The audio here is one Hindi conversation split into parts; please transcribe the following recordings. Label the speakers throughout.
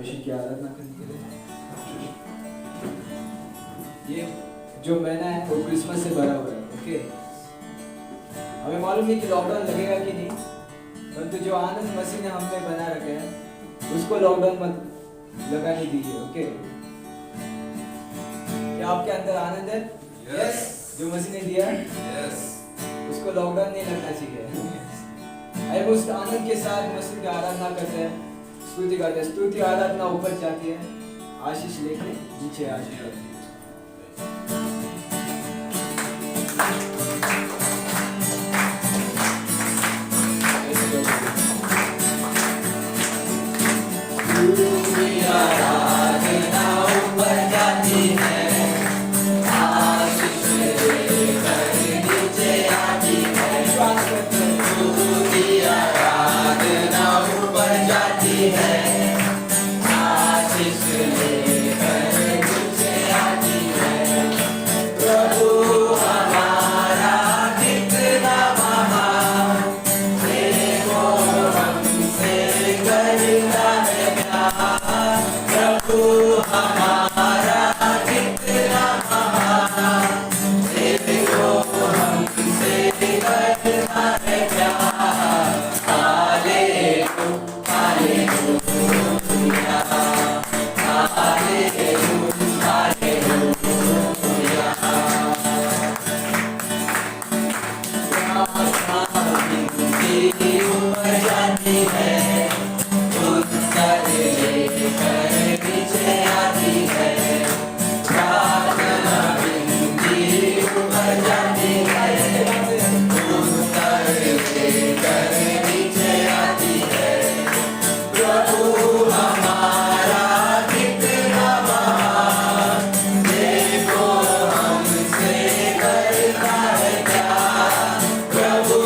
Speaker 1: परमेश्वर की आराधना करने के लिए। ये जो महीना है वो क्रिसमस से भरा हुआ है। ओके, हमें मालूम नहीं कि लॉकडाउन लगेगा कि नहीं, परंतु जो आनंद मसीह ने हम में बना रखे हैं उसको लॉकडाउन मत लगाने दीजिए। ओके, क्या आपके अंदर आनंद है?
Speaker 2: यस।
Speaker 1: जो मसीह ने दिया है
Speaker 2: यस।
Speaker 1: उसको लॉकडाउन नहीं लगना चाहिए। आइए उस आनंद के साथ मसीह की आराधना करते हैं, स्तुति करते हैं। स्तुति आराधना ऊपर जाती है, आशीष लेके नीचे आती है।
Speaker 2: आराधना ऊपर जाती है, आशीष लेकर नीचे आती है। आराधना ऊपर जाती है, आशीष लेकर नीचे आती है। प्रभु हमारा कितना महान, देखो हमसे करता है प्यार। प्रभु हमारा कितना महान, देखो हमसे करता है प्यार। Hallelujah, hallelujah, hallelujah, hallelujah. विनती ऊपर जाती है, उत्तर लेकर नीचे आती है। प्रार्थना विनती ऊपर जाती है, उत्तर लेकर नीचे आती है। प्रभु हमारा कितना महान, देखो हमसे करता है प्यार। प्रभु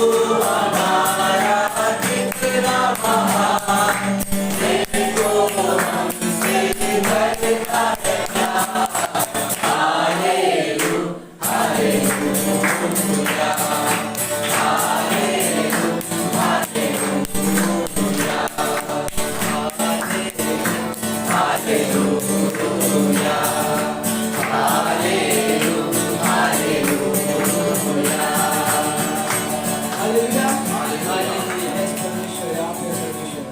Speaker 2: हमारा कितना महान, देखो हमसे करता है प्यार। Hallelujah, hallelujah, hallelujah, hallelujah, hallelujah.
Speaker 1: Hallelujah, hallelujah. Yes परमेश्वर, आप हैं परमेश्वर,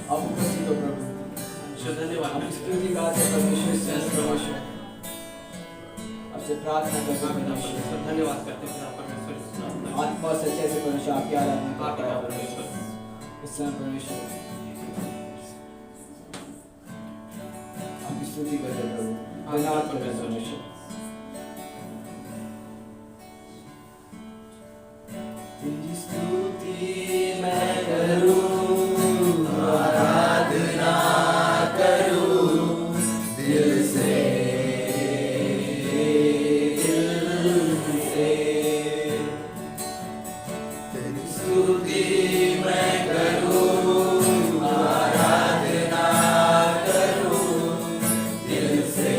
Speaker 1: आप उपस्थित हो प्रभु।
Speaker 2: धन्यवाद।
Speaker 1: हम स्तुति गाते हैं परमेश्वर से, परमेश्वर आपसे प्रार्थना करते हैं परमेश्वर।
Speaker 2: धन्यवाद करते हैं परमेश्वर,
Speaker 1: आत्मा और सच्चाई से परमेश्वर आपकी आराधना करते हैं
Speaker 2: परमेश्वर।
Speaker 1: इस समय परमेश्वर आपकी स्तुति करते हैं प्रभु, धन्यवाद करते हैं परमेश्वर। तेरी स्तुति मैं करूं,
Speaker 2: आराधना करूं दिल से, तेरी स्तुति मैं करूं, आराधना करूं दिल से।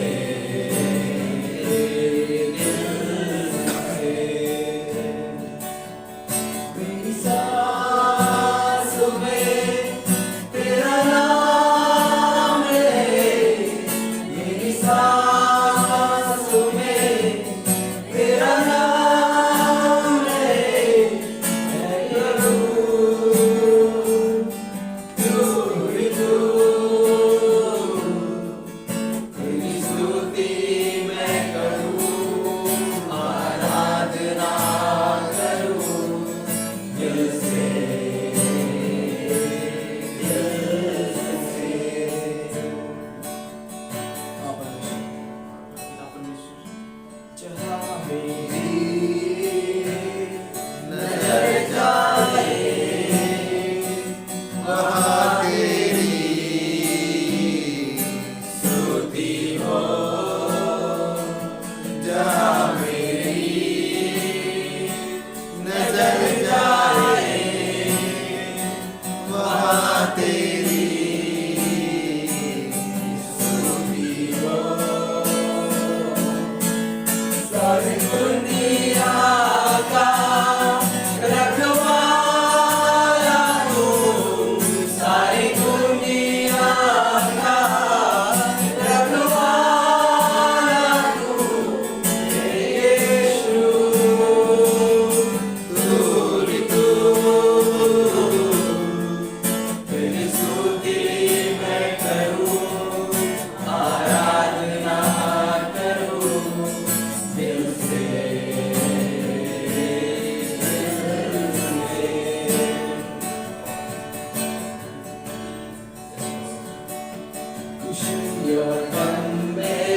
Speaker 1: खुशी और गम में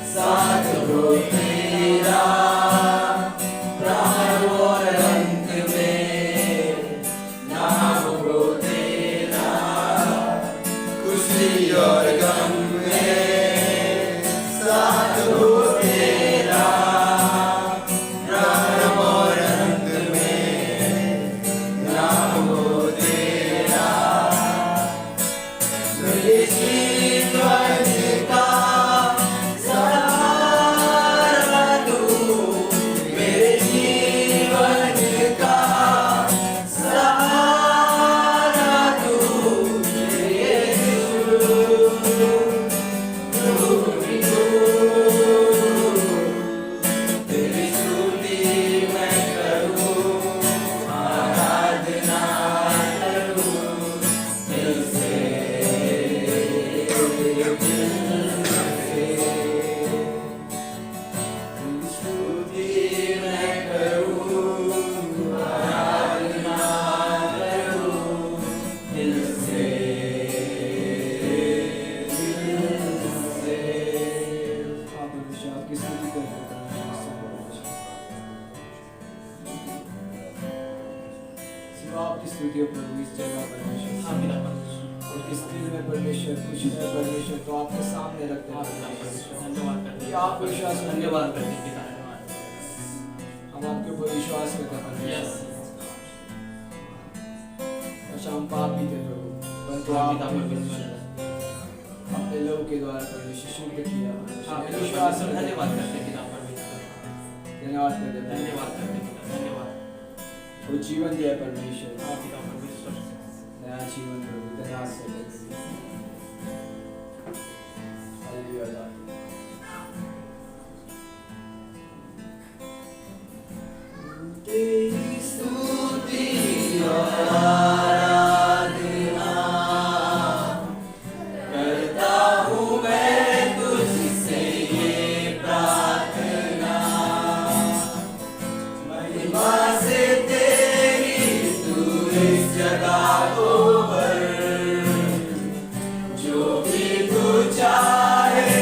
Speaker 1: साथ हो तेरा, प्राण और अंत में नाम हो तेरा, खुशी और गम में साथ हो तेरा, प्राण और अंत में नाम हो तेरा। मेरे जीवन का सहारा तू, मेरे जीवन का सहारा तू, यीशु तू ही तू। तेरी स्तुति मैं करूं, आराधना करूं दिल से, दिल से। स्तुति मैं करूं, आराधना करूं दिल से, दिल से। आप हमेशा आपकी स्तुति करते हैं। सिर्फ आपकी स्तुति हो प्रभु इस जगह परमेश्वर।
Speaker 3: हाँ पिता परमेश्वर,
Speaker 1: और इस दिन में परमेश्वर कुछ है परमेश्वर तो आपके सामने रखते
Speaker 3: हाँ
Speaker 1: हैं
Speaker 3: पिता
Speaker 1: परमेश्वर।
Speaker 3: परमेश्वर, धन्यवाद करते
Speaker 1: कि आप विश्वास
Speaker 3: हैं,
Speaker 1: करते हैं।
Speaker 3: धन्यवाद करते हैं पिता, धन्यवाद।
Speaker 1: हम आपके ऊपर विश्वास करते हैं
Speaker 3: यस
Speaker 1: परमेश्वर। अच्छा हम पाप भी थे प्रभु परंतु
Speaker 3: हाँ पिता
Speaker 1: आपने
Speaker 3: परमेश्वर,
Speaker 1: अपने लहू के द्वारा परमेश्वर शुद्ध किया।
Speaker 3: हाँ
Speaker 1: हम
Speaker 3: पिता
Speaker 1: विश्वास
Speaker 3: परमेश्वर,
Speaker 1: करते हैं।
Speaker 3: धन्यवाद करते हैं पिता परमेश्वर,
Speaker 1: धन्यवाद करते हैं।
Speaker 3: धन्यवाद करते हैं पिता, धन्यवाद।
Speaker 1: वो जीवन दिया परमेश्वर,
Speaker 3: हाँ पिता परमेश्वर,
Speaker 1: नया जीवन प्रभु धन्यवाद करते हैं। हालेलुया। तेरी स्तुति और आराधना करता हूँ मैं तुझसे ये प्रार्थना, महिमा से तेरी तू इस जगह को भर, जो भी तू चाहे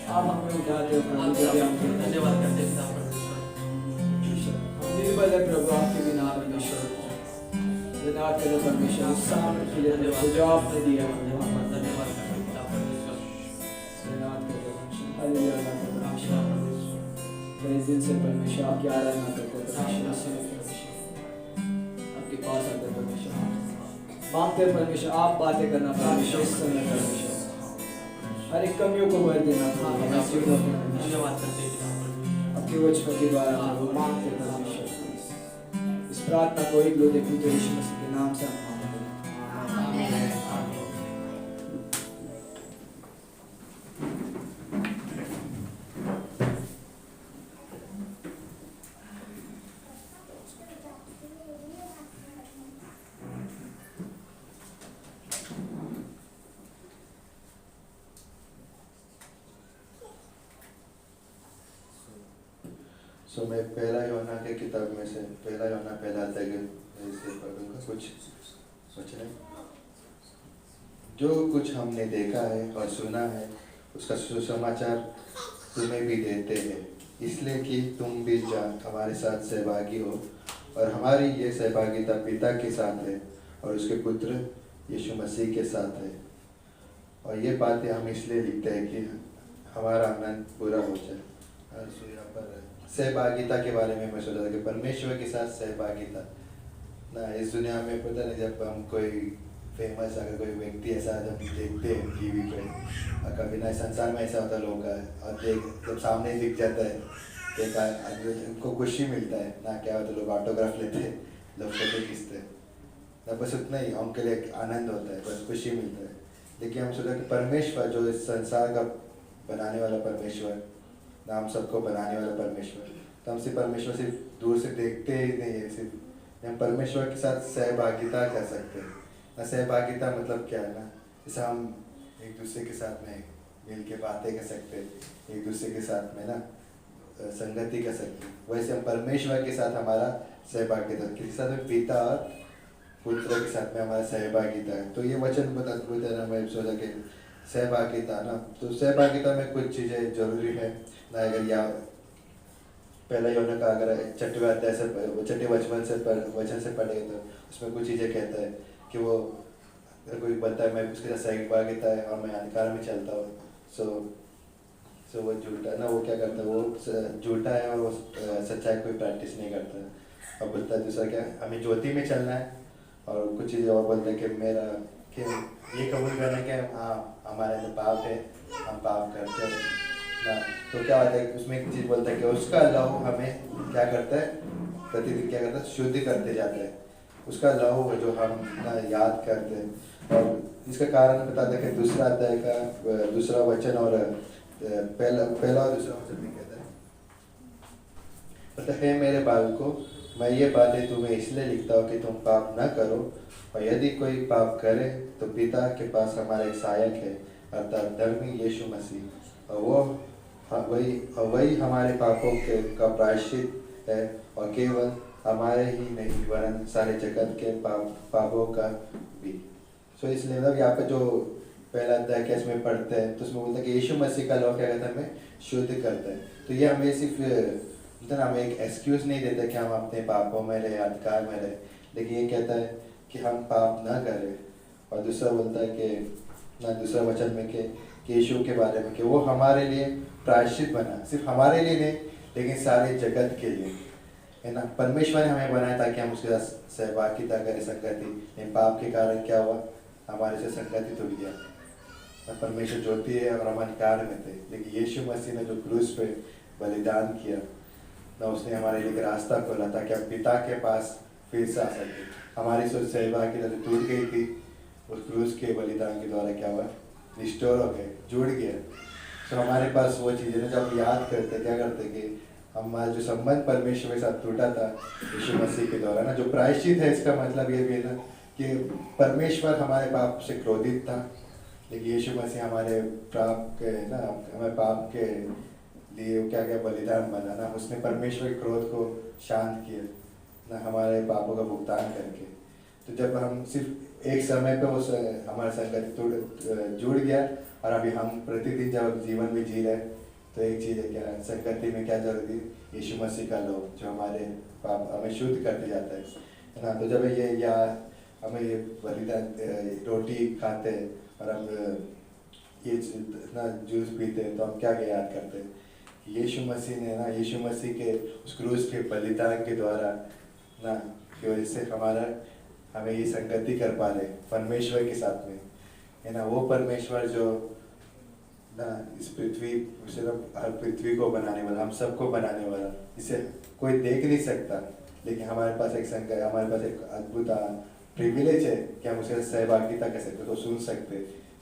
Speaker 1: आप हमें उठाते हो प्रभु जब भी हम
Speaker 3: धन्यवाद करते हैं पिता परमेश्वर।
Speaker 1: हम निर्बल है प्रभु आपके बिना परमेश्वर। धन्यवाद करो परमेश्वर इस सामर्थ के लिए धन्यवाद जो आपने दिया है प्रभु।
Speaker 3: धन्यवाद करते हैं पिता परमेश्वर।
Speaker 1: धन्यवाद करो परमेश्वर। हालेलुया
Speaker 3: पिता परमेश्वर।
Speaker 1: इस दिन से परमेश्वर आपकी आराधना करते हैं परमेश्वर। आपके पास आते हैं परमेश्वर। मांगते हैं परमेश्वर आप बातें करना परमेश्वर इस समय परमेश्वर। हर एक कमियों को भर देना परमेश्वर।
Speaker 3: धन्यवाद करते हैं पिता परमेश्वर।
Speaker 1: आपके वचनों के द्वारा प्रभु मांगते हैं परमेश्वर। इस प्रार्थना को एक लोग देखो तो यीशु मसीह के नाम से हम मांगते हैं।
Speaker 3: आमीन। आमीन।
Speaker 4: सो मैं पहला यूहन्ना के किताब में से पहला यूहन्ना पहला अध्याय से पढ़ूंगा कुछ सोच रहे जो कुछ हमने देखा है और सुना है उसका सुसमाचार तुम्हें भी देते हैं इसलिए कि तुम भी हमारे साथ सहभागी हो और हमारी ये सहभागिता पिता के साथ है और उसके पुत्र यीशु मसीह के साथ है और ये बातें हम इसलिए लिखते हैं कि हमारा आनंद पूरा हो जाए। सो यहाँ पर सहभागिता के बारे में मैं सोचा था कि परमेश्वर के साथ सहभागिता ना इस दुनिया में पता नहीं जब हम कोई फेमस अगर कोई व्यक्ति ऐसा जब देखते हैं टीवी पे और कभी ना संसार में ऐसा होता लोगों का और जब सामने दिख जाता है एक आदमी उनको खुशी मिलता है ना क्या होता लोग ऑटोग्राफ लेते हैं लोग फोटो खींचते हैं ना बस उतना ही उनके लिए एक आनंद होता है बस खुशी मिलता है। लेकिन हम सोचा कि परमेश्वर जो इस संसार का बनाने वाला परमेश्वर ना हम सबको बनाने वाला परमेश्वर तो हम सिर्फ परमेश्वर सिर्फ दूर से देखते ही नहीं है सिर्फ हम परमेश्वर के साथ सहभागिता कर सकते हैं ना। सहभागिता मतलब क्या है ना जैसे हम एक दूसरे के साथ में मिल के बातें कर सकते हैं एक दूसरे के साथ में ना संगति कर सकते हैं वैसे हम परमेश्वर के साथ हमारा सहभागिता किसी साथ में पिता और पुत्र के साथ में हमारा सहभागिता है। तो ये वचन बता मैं सोचा कि सहभागिता ना तो सहभागिता में कुछ चीज़ें जरूरी है ना। अगर या पहला यूहन्ना का अगर छठवें अध्याय से छठे वचन से पढ़े तो उसमें कुछ चीज़ें कहता है कि वो अगर कोई बनता है मैं उसके साथ सहभागिता है और मैं अंधकार में चलता हूँ सो वो झूठा ना वो क्या करता है वो झूठा है और वो सच्चाई कोई प्रैक्टिस नहीं करता और बोलता है दूसरा क्या हमें ज्योति में चलना है और कुछ चीज़ें और बोलते हैं कि मेरा कि ये कबूल करना कि हाँ हमारे अंदर पाप है हम पाप करते हैं ना। तो क्या होता है उसमें एक चीज़ बोलता है कि उसका लहू हमें क्या करता है प्रतिदिन क्या करता है शुद्ध करते जाता है उसका लहू जो हम ना याद करते हैं। और इसका कारण बताता है कि दूसरा अध्याय का दूसरा वचन और पहला और दूसरा वचन में कहता है मतलब है मेरे बालकों मैं ये बातें तुम्हें इसलिए लिखता हूँ कि तुम पाप न करो और यदि कोई पाप करे तो पिता के पास हमारा एक सहायक है अर्थात धर्मी यीशु मसीह और वो वही हमारे पापों के का प्रायश्चित है और केवल हमारे ही नहीं वरन सारे जगत के पापों का भी। सो इसलिए मतलब यहाँ पे जो पहला अध्याय के इसमें पढ़ते हैं तो उसमें बोलता है कि यीशु मसीह का लौ क्या कहता है हमें शुद्ध करता है। तो ये हमें सिर्फ हमें एक एक्सक्यूज नहीं देता कि हम अपने पापों में रहे अंधकार में रहे लेकिन ये कहता है कि हम पाप ना करें। और दूसरा बोलता है कि ना दूसरा वचन में कि यीशु के बारे में कि वो हमारे लिए प्रायश्चित बना सिर्फ हमारे लिए नहीं लेकिन सारे जगत के लिए है ना। परमेश्वर ने हमें बनाया ताकि हम उसके साथ सहभागिता करें संगति लेकिन पाप के कारण क्या हुआ हमारे से संगति टूट गया। परमेश्वर ज्योति है और हम अंधकार में थे लेकिन यीशु मसीह ने जो क्रूस पे बलिदान किया ना उसने हमारे लिए एक रास्ता खोला ताकि हम पिता के पास फिर से आ सके। हमारी सोच सहभागिता जो टूट गई थी उस क्रूस के बलिदान के द्वारा क्या हुआ रिस्टोर हो गए जुड़ गया। तो हमारे पास वो चीज़ें जब हम याद करते क्या करते कि हमारा जो संबंध परमेश्वर के साथ टूटा था यीशु मसीह के द्वारा ना जो प्रायश्चित है इसका मतलब ये भी है ना कि परमेश्वर हमारे पाप से क्रोधित था लेकिन यीशु मसीह हमारे पाप के ना हमारे पाप के लिए क्या क्या बलिदान बना ना उसने परमेश्वर के क्रोध को शांत किया ना हमारे पापों का भुगतान करके। तो जब हम सिर्फ एक समय पे उस हमारे संगति जुड़ गया और अभी हम प्रतिदिन जब जीवन में जी रहे हैं, तो एक चीज़ है क्या, संगति में क्या जरूरी है, यीशु मसीह का लोग जो हमारे पाप हमें शुद्ध करते जाता है ना। तो जब ये या हमें ये बलिदान रोटी खाते हैं और हम ये ना जूस पीते हैं, तो हम क्या याद करते हैं, यीशु मसीह ने ना, यीशु मसीह के उस क्रूस के बलिदान के द्वारा ना की वजह से हमें ये संगति कर पा रहे परमेश्वर के साथ में, है ना। वो परमेश्वर जो ना इस पृथ्वी, सिर्फ हर पृथ्वी को बनाने वाला, हम सबको बनाने वाला, इसे कोई देख नहीं सकता, लेकिन हमारे पास एक संगत, हमारे पास एक अद्भुत प्रिविलेज है कि हम उसे सहभागिता कर सकते, तो सुन सकते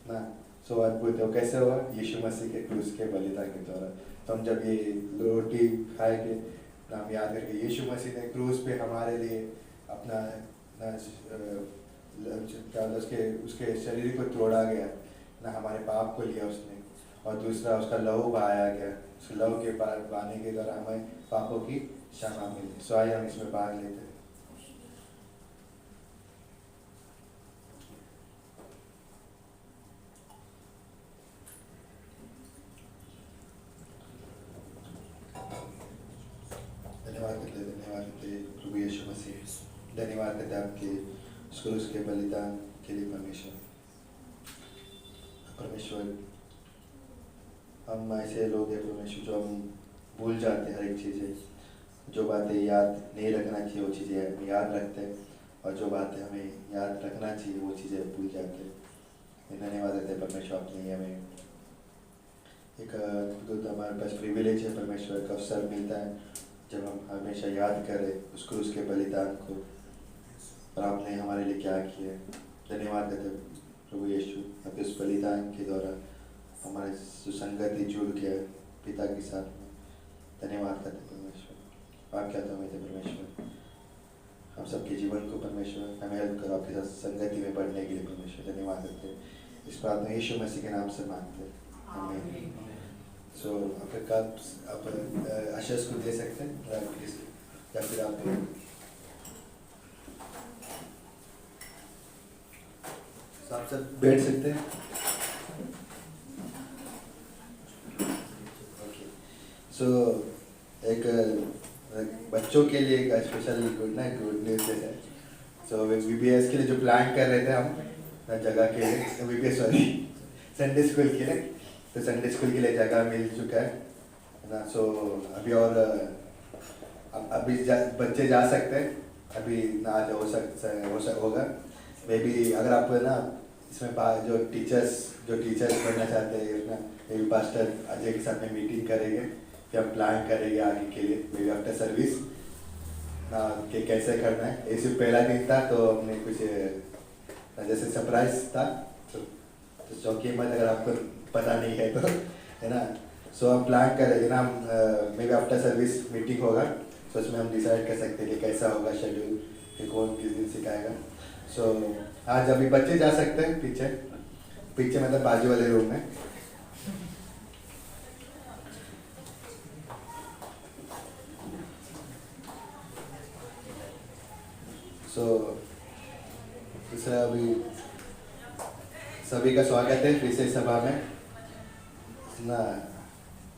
Speaker 4: ना। सो अद्भुत है, कैसे हुआ, यीशु मसीह के क्रूस के बलिदान के द्वारा। तो हम जब ये रोटी खाएंगे ना, हम याद करके यीशु मसीह ने क्रूस पे हमारे लिए अपना ना क्या उसके शरीर को तोड़ा गया ना, हमारे पाप को लिया उसने, और दूसरा उसका लहू बहाया गया, उस लहू के बहाने के द्वारा हमें पापों की क्षमा मिली। सो आइए हम इसमें भाग लेते हैं। धन्यवाद करते प्रभु यीशु मसीह, धन्यवाद करते आपके क्रूस के बलिदान के लिए परमेश्वर। हम ऐसे लोग हैं परमेश्वर जो हम भूल जाते हैं हर एक चीज़ें, जो बातें याद नहीं रखना चाहिए वो चीज़ें हम याद रखते हैं, और जो बातें हमें याद रखना चाहिए वो चीज़ें भूल जाते हैं। धन्यवाद देते हैं परमेश्वर, आपने हमें एक हमारे पास प्रिविलेज है परमेश्वर का अवसर मिलता है जब हम हमेशा याद करें उस क्रूस के बलिदान को, और आपने हमारे लिए क्या किया। धन्यवाद देते प्रभु यीशु, आपके उस बलिदान के द्वारा हमारे सुसंगति जुड़ गया पिता के साथ में। धन्यवाद करते परमेश्वर, आप क्या तो हमें थे परमेश्वर, हम सबके जीवन को परमेश्वर हमें हेल्प करो आपके साथ संगति में बढ़ने के लिए परमेश्वर। धन्यवाद करते इस प्रार्थना यीशु मसीह के नाम से मांगते हैं, आमीन। सो आपके कप आप आशीष को दे सकते हैं, या फिर आप सब बैठ सकते हैं। ओके, सो एक बच्चों के लिए एक स्पेशल गुड न्यूज़ है। सो VBS के लिए जो प्लान कर रहे थे हम जगह के लिए, VBS सॉरी संडे स्कूल के लिए, तो संडे स्कूल के लिए जगह मिल चुका है ना। सो अभी और अभी बच्चे जा सकते हैं, अभी ना होगा मे बी। अगर आप ना इसमें जो टीचर्स बनना चाहते हैं ना, मे बी पास्टर अजय के साथ में मीटिंग करेंगे, फिर हम प्लान करेंगे आगे के लिए, मे बी आफ्टर सर्विस ना कि कैसे करना है। इसी पहला दिन था तो हमने कुछ जैसे सरप्राइज था, तो चौकी मत अगर आपको पता नहीं है तो, है ना। सो हम प्लान करेंगे ना, may be after service meeting होगा, तो उसमें हम डिसाइड कर सकते हैं कि कैसा होगा शेड्यूल, कि कौन किस दिन सिखाएगा। सो आज अभी बच्चे जा सकते हैं पीछे मतलब बाजू वाले रूम में। सो दूसरा अभी सभी का स्वागत है विशेष सभा में ना।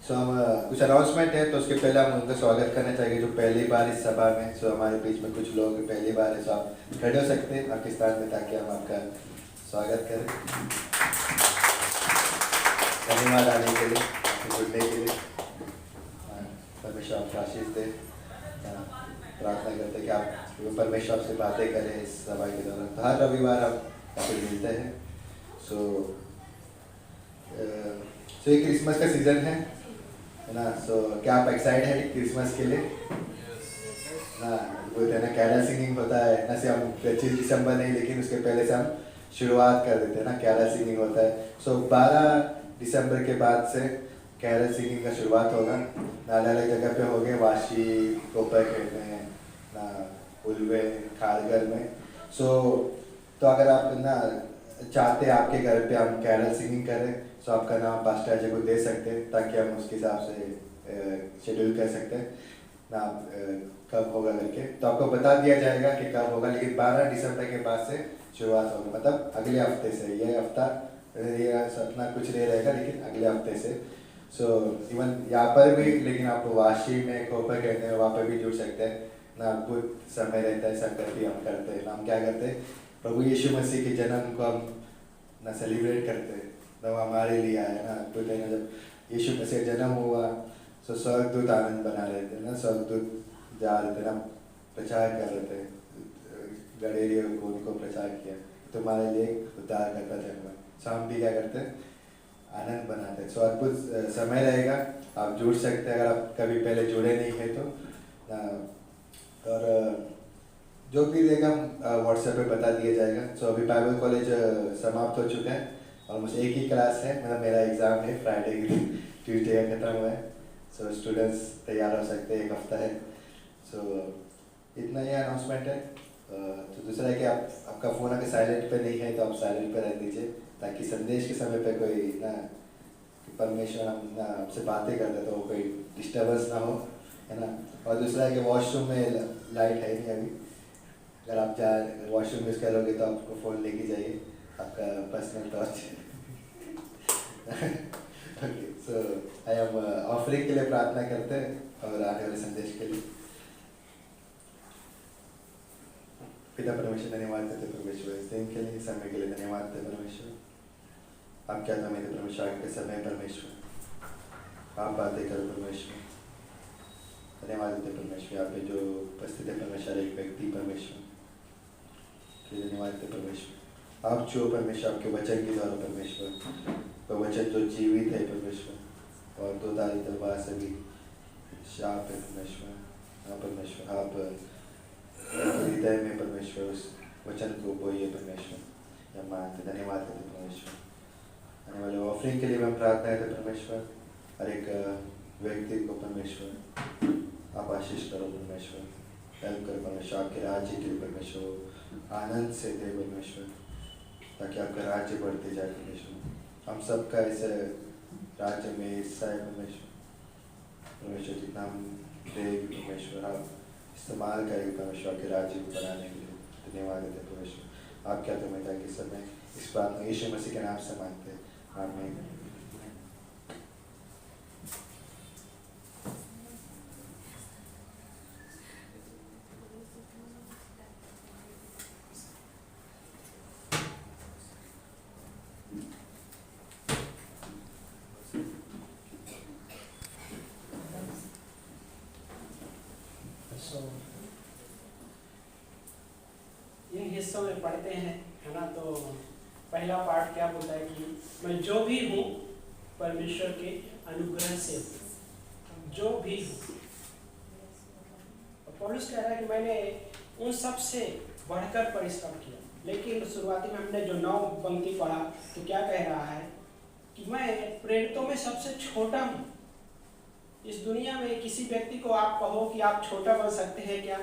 Speaker 4: सो हम कुछ अनाउंसमेंट है, तो उसके पहले हम उनका स्वागत करना चाहिए जो पहली बार इस सभा में। सो हमारे बीच में कुछ लोग पहली बार है, सो आप खड़े हो सकते हैं पाकिस्तान में, ताकि हम आपका स्वागत करें। धन्यवाद आने के लिए, जुड़ने के लिए। परमेश्वर आपको आशीष दे। प्रार्थना करते कि आप परमेश्वर से बातें करें इस सभा के दौरान। तो हर रविवार आप आपसे मिलते हैं। सो ये क्रिसमस का सीजन है ना। सो क्या आप एक्साइटेड हैं क्रिसमस के लिए ना? बोलते हैं ना कैरल सिंगिंग होता है ना, से हम 25 दिसंबर नहीं, लेकिन उसके पहले से हम शुरुआत कर देते हैं ना, कैरल सिंगिंग होता है। सो 12 दिसंबर के बाद से कैरल सिंगिंग का शुरुआत होगा ना। अलग अलग जगह पे हो गए, वाशी, कोपरखेड़ में ना, उल्वे, खारगर में। सो तो अगर आप ना चाहते हैं आपके घर पे हम कैरल सिंगिंग करें, तो आपका नाम पास्टर अजय को दे सकते हैं, ताकि हम उसके हिसाब से शेड्यूल कर सकते हैं ना कब होगा करके। तो आपको बता दिया जाएगा कि कब होगा, लेकिन 12 दिसंबर के बाद से शुरुआत होगी, मतलब अगले हफ्ते से। ये हफ्ता ये सपना कुछ नहीं रहेगा, लेकिन अगले हफ्ते से इवन यहाँ पर भी, लेकिन आप वाशी में कोपर कहते हैं, वहाँ पर भी जुड़ सकते हैं ना। अद्भुत समय रहता है, संगति हम करते हैं ना। हम क्या करते हैं, प्रभु यीशु मसीह के जन्म को हम ना सेलिब्रेट करते हैं ना, वो हमारे लिए आया ना। अद्भुत है ना, जब यीशु मसीह जन्म हुआ तो स्वर्गदूत आनंद बना रहे थे ना, स्वर्गदूत जा रहे थे ना, प्रचार कर रहे थे, गडेरियों को उनको प्रचार किया तुम्हारे लिए उद्धार करता जन्म। सो हम भी क्या करते हैं, आनंद बनाते हैं। सो अद्भुत समय रहेगा, आप जुड़ सकते हैं अगर आप कभी पहले जुड़े नहीं है तो। और जो भी रहेगा व्हाट्सएप पे बता दिया जाएगा। सो अभी बाइबल कॉलेज समाप्त हो चुका है, ऑलमोस्ट एक ही क्लास है, मतलब मेरा एग्ज़ाम है फ्राइडे के दिन, ट्यूसडे का ख़त्म हुआ है। सो स्टूडेंट्स तैयार हो सकते हैं, एक हफ्ता है। सो इतना ही अनाउंसमेंट है। तो दूसरा है कि आपका फ़ोन अगर साइलेंट पे नहीं है तो आप साइलेंट पे रख दीजिए, ताकि संदेश के समय पे कोई ना परमेश्वर हम ना आपसे बातें करते तो कोई डिस्टर्बेंस ना हो, है ना। और दूसरा है कि वॉशरूम में लाइट है नहीं अभी, अगर आप वॉशरूम यूज़ करोगे तो आपको फ़ोन लेके जाइए, आपका personal torch. Okay, so I am offering के लिए प्रार्थना करते हैं और आने वाले संदेश के लिए। पिता परमेश्वर, धन्यवाद देते परमेश्वर इस दिन के लिए, समय के लिए धन्यवाद देते परमेश्वर। आप क्या था मेरे परमेश्वर के समय परमेश्वर, आप बातें करो परमेश्वर। धन्यवाद देते परमेश्वर, यहाँ पे जो उपस्थित है परमेश्वर, एक व्यक्ति परमेश्वर के धन्यवाद देते परमेश्वर। आप जो परमेश्वर आपके वचन के द्वारा परमेश्वर, वो वचन जो जीवित है परमेश्वर, और दो धारी तलवार से भी शार्प है परमेश्वर। हाँ परमेश्वर, आप हृदय में परमेश्वर उस वचन को बोइए परमेश्वर, या मानते। धन्यवाद देते परमेश्वर। आने वाले ऑफरिंग के लिए हम प्रार्थना करते परमेश्वर, हर एक व्यक्ति को परमेश्वर आप आशीष करो परमेश्वर, हेल्प करो परमेश्वर, आपके राज्य के लिए परमेश्वर आनंद से दे परमेश्वर, ताकि आपका राज्य बढ़ते जाए परमेश्वर। हम सबका इस राज्य में हिस्सा है परमेश्वर। परमेश्वर जितना हम देंगे परमेश्वर, आप इस्तेमाल करेंगे परमेश्वर के राज्य को बनाने के लिए। धन्यवाद देते परमेश्वर। आप क्या तुम्हें ताकि समय इस प्रार्थना यीशु मसीह के नाम से मांगते हैं, आमीन।
Speaker 5: इन हिस्सों में पढ़ते हैं, है ना। तो पहला पार्ट क्या बोलता है कि मैं जो भी हूँ परमेश्वर के अनुग्रह से हूँ, जो भी हूँ। पौलुस कह रहा है कि मैंने उन सब से बढ़कर परिश्रम किया। लेकिन शुरुआती में हमने जो 9 पंक्ति पढ़ा, तो क्या कह रहा है कि मैं प्रेरितों में सबसे छोटा हूँ। इस दुनिया में किसी व्यक्ति को आप कहो कि आप छोटा बन सकते हैं क्या,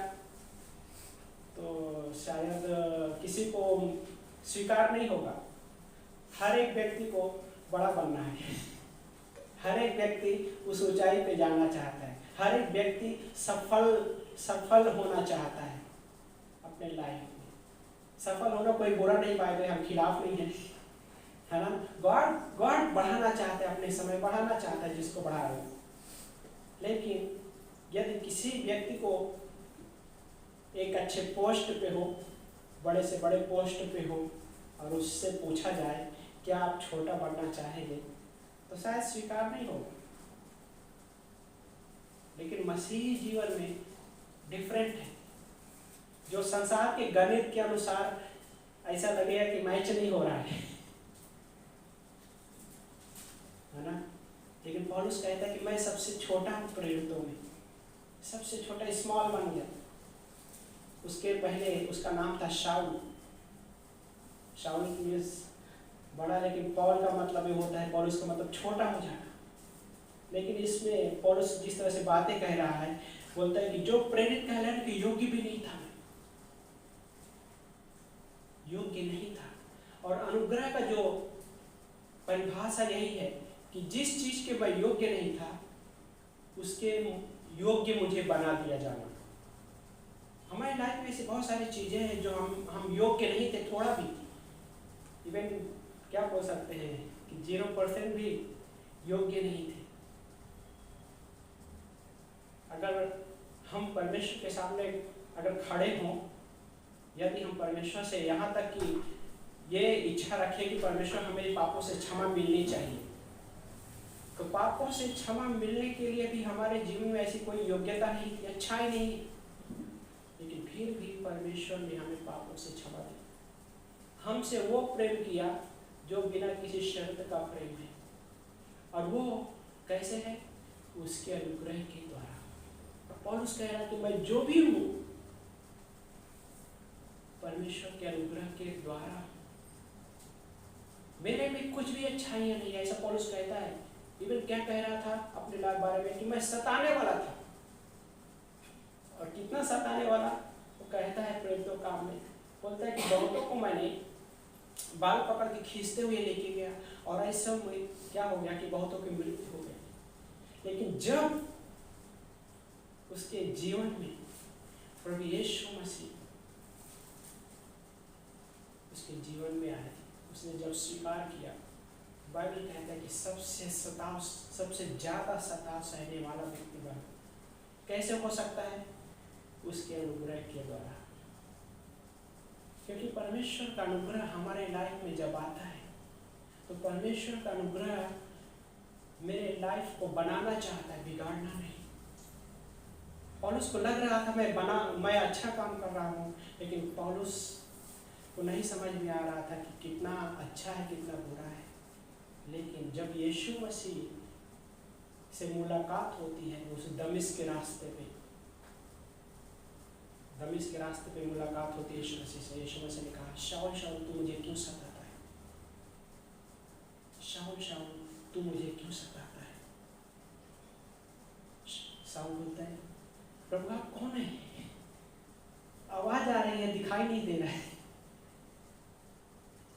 Speaker 5: तो शायद किसी को स्वीकार नहीं होगा। हर एक व्यक्ति को बड़ा बनना है, हर एक व्यक्ति उस ऊंचाई पे जाना चाहता है, हर एक व्यक्ति सफल होना चाहता है अपने लाइफ में। सफल होना कोई बुरा नहीं, पाएगा, हम खिलाफ नहीं है ना। गॉड बढ़ाना चाहता है, अपने समय बढ़ाना चाहता है जिसको बढ़ा रहे। लेकिन यदि किसी व्यक्ति को एक अच्छे पोस्ट पे हो, बड़े से बड़े पोस्ट पे हो, और उससे पूछा जाए क्या आप छोटा बनना चाहेंगे, तो शायद स्वीकार नहीं होगा। लेकिन मसीही जीवन में डिफरेंट है, जो संसार के गणित के अनुसार ऐसा लगेगा कि मैच नहीं हो रहा है ना। लेकिन पौलुस कहता है कि मैं सबसे छोटा हूँ प्रेरितों में, सबसे छोटा, स्मॉल बन गया। उसके पहले उसका नाम था शाऊल। शाऊल मीन्स बड़ा, लेकिन पौल का मतलब ये होता है, पौलुस का मतलब छोटा हो जाना। लेकिन इसमें पौलुस जिस तरह से बातें कह रहा है, बोलता है कि जो प्रेरित कहलाने के योग्य भी नहीं था, योग्य नहीं था। और अनुग्रह का जो परिभाषा यही है कि जिस चीज के मैं योग्य नहीं था, उसके योग्य मुझे बना दिया जाना। हमारी लाइफ में ऐसी बहुत सारी चीजें हैं जो हम योग्य नहीं थे, थोड़ा भी। इवन क्या बोल सकते हैं कि 0% भी योग्य नहीं थे। अगर हम परमेश्वर के सामने अगर खड़े हों, यदि हम परमेश्वर से यहाँ तक कि ये इच्छा रखें कि परमेश्वर हमें पापों से क्षमा मिलनी चाहिए, तो पापों से क्षमा मिलने के लिए भी हमारे जीवन में ऐसी कोई योग्यता नहीं थी, अच्छा ही नहीं, लेकिन फिर भी परमेश्वर ने हमें पापों से क्षमा दी। हमसे वो प्रेम किया जो बिना किसी शर्त का प्रेम है, और वो कैसे है? उसके अनुग्रह के द्वारा। पौलुस कह रहा है कि मैं जो भी हूँ परमेश्वर के अनुग्रह के द्वारा, मेरे में कुछ भी अच्छाइयाँ नहीं है, ऐसा पौलुस कहता है। इवन क्या कह रहा था अपने बारे में कि मैं सताने वाला था, और कितना सताने वाला वो कहता है प्रेम तो काम में, बोलता है कि बहुतों को मैंने बाल पकड़ के खींचते हुए लेके गया, और ऐसा में क्या हो गया कि बहुतों की मृत्यु हो गई। लेकिन जब उसके जीवन में प्रभु यीशु मसीह उसके जीवन में आए, उसने जब स्वीकार किया, बाइबल कहता है कि सबसे ज्यादा सताव सहने वाला व्यक्ति बना। कैसे हो सकता है? उसके अनुग्रह के द्वारा। क्योंकि परमेश्वर का अनुग्रह हमारे लाइफ में जब आता है, तो परमेश्वर का अनुग्रह मेरे लाइफ को बनाना चाहता है, बिगाड़ना नहीं। पौलुस को लग रहा था मैं अच्छा काम कर रहा हूँ, लेकिन पौलुस को नहीं समझ में आ रहा था कि कितना अच्छा है कितना बुरा है। लेकिन जब यीशु मसीह से मुलाकात होती है उस दमिश्क के रास्ते पे मुलाकात होती है यीशु मसीह से। यीशु मसीह ने कहा, शाऊल शाऊल तू मुझे क्यों सताता है? शाऊल शाऊल तू मुझे क्यों सताता है? शाऊल बोलता है, प्रभु आप कौन है? आवाज आ रही है, दिखाई नहीं दे रहा है।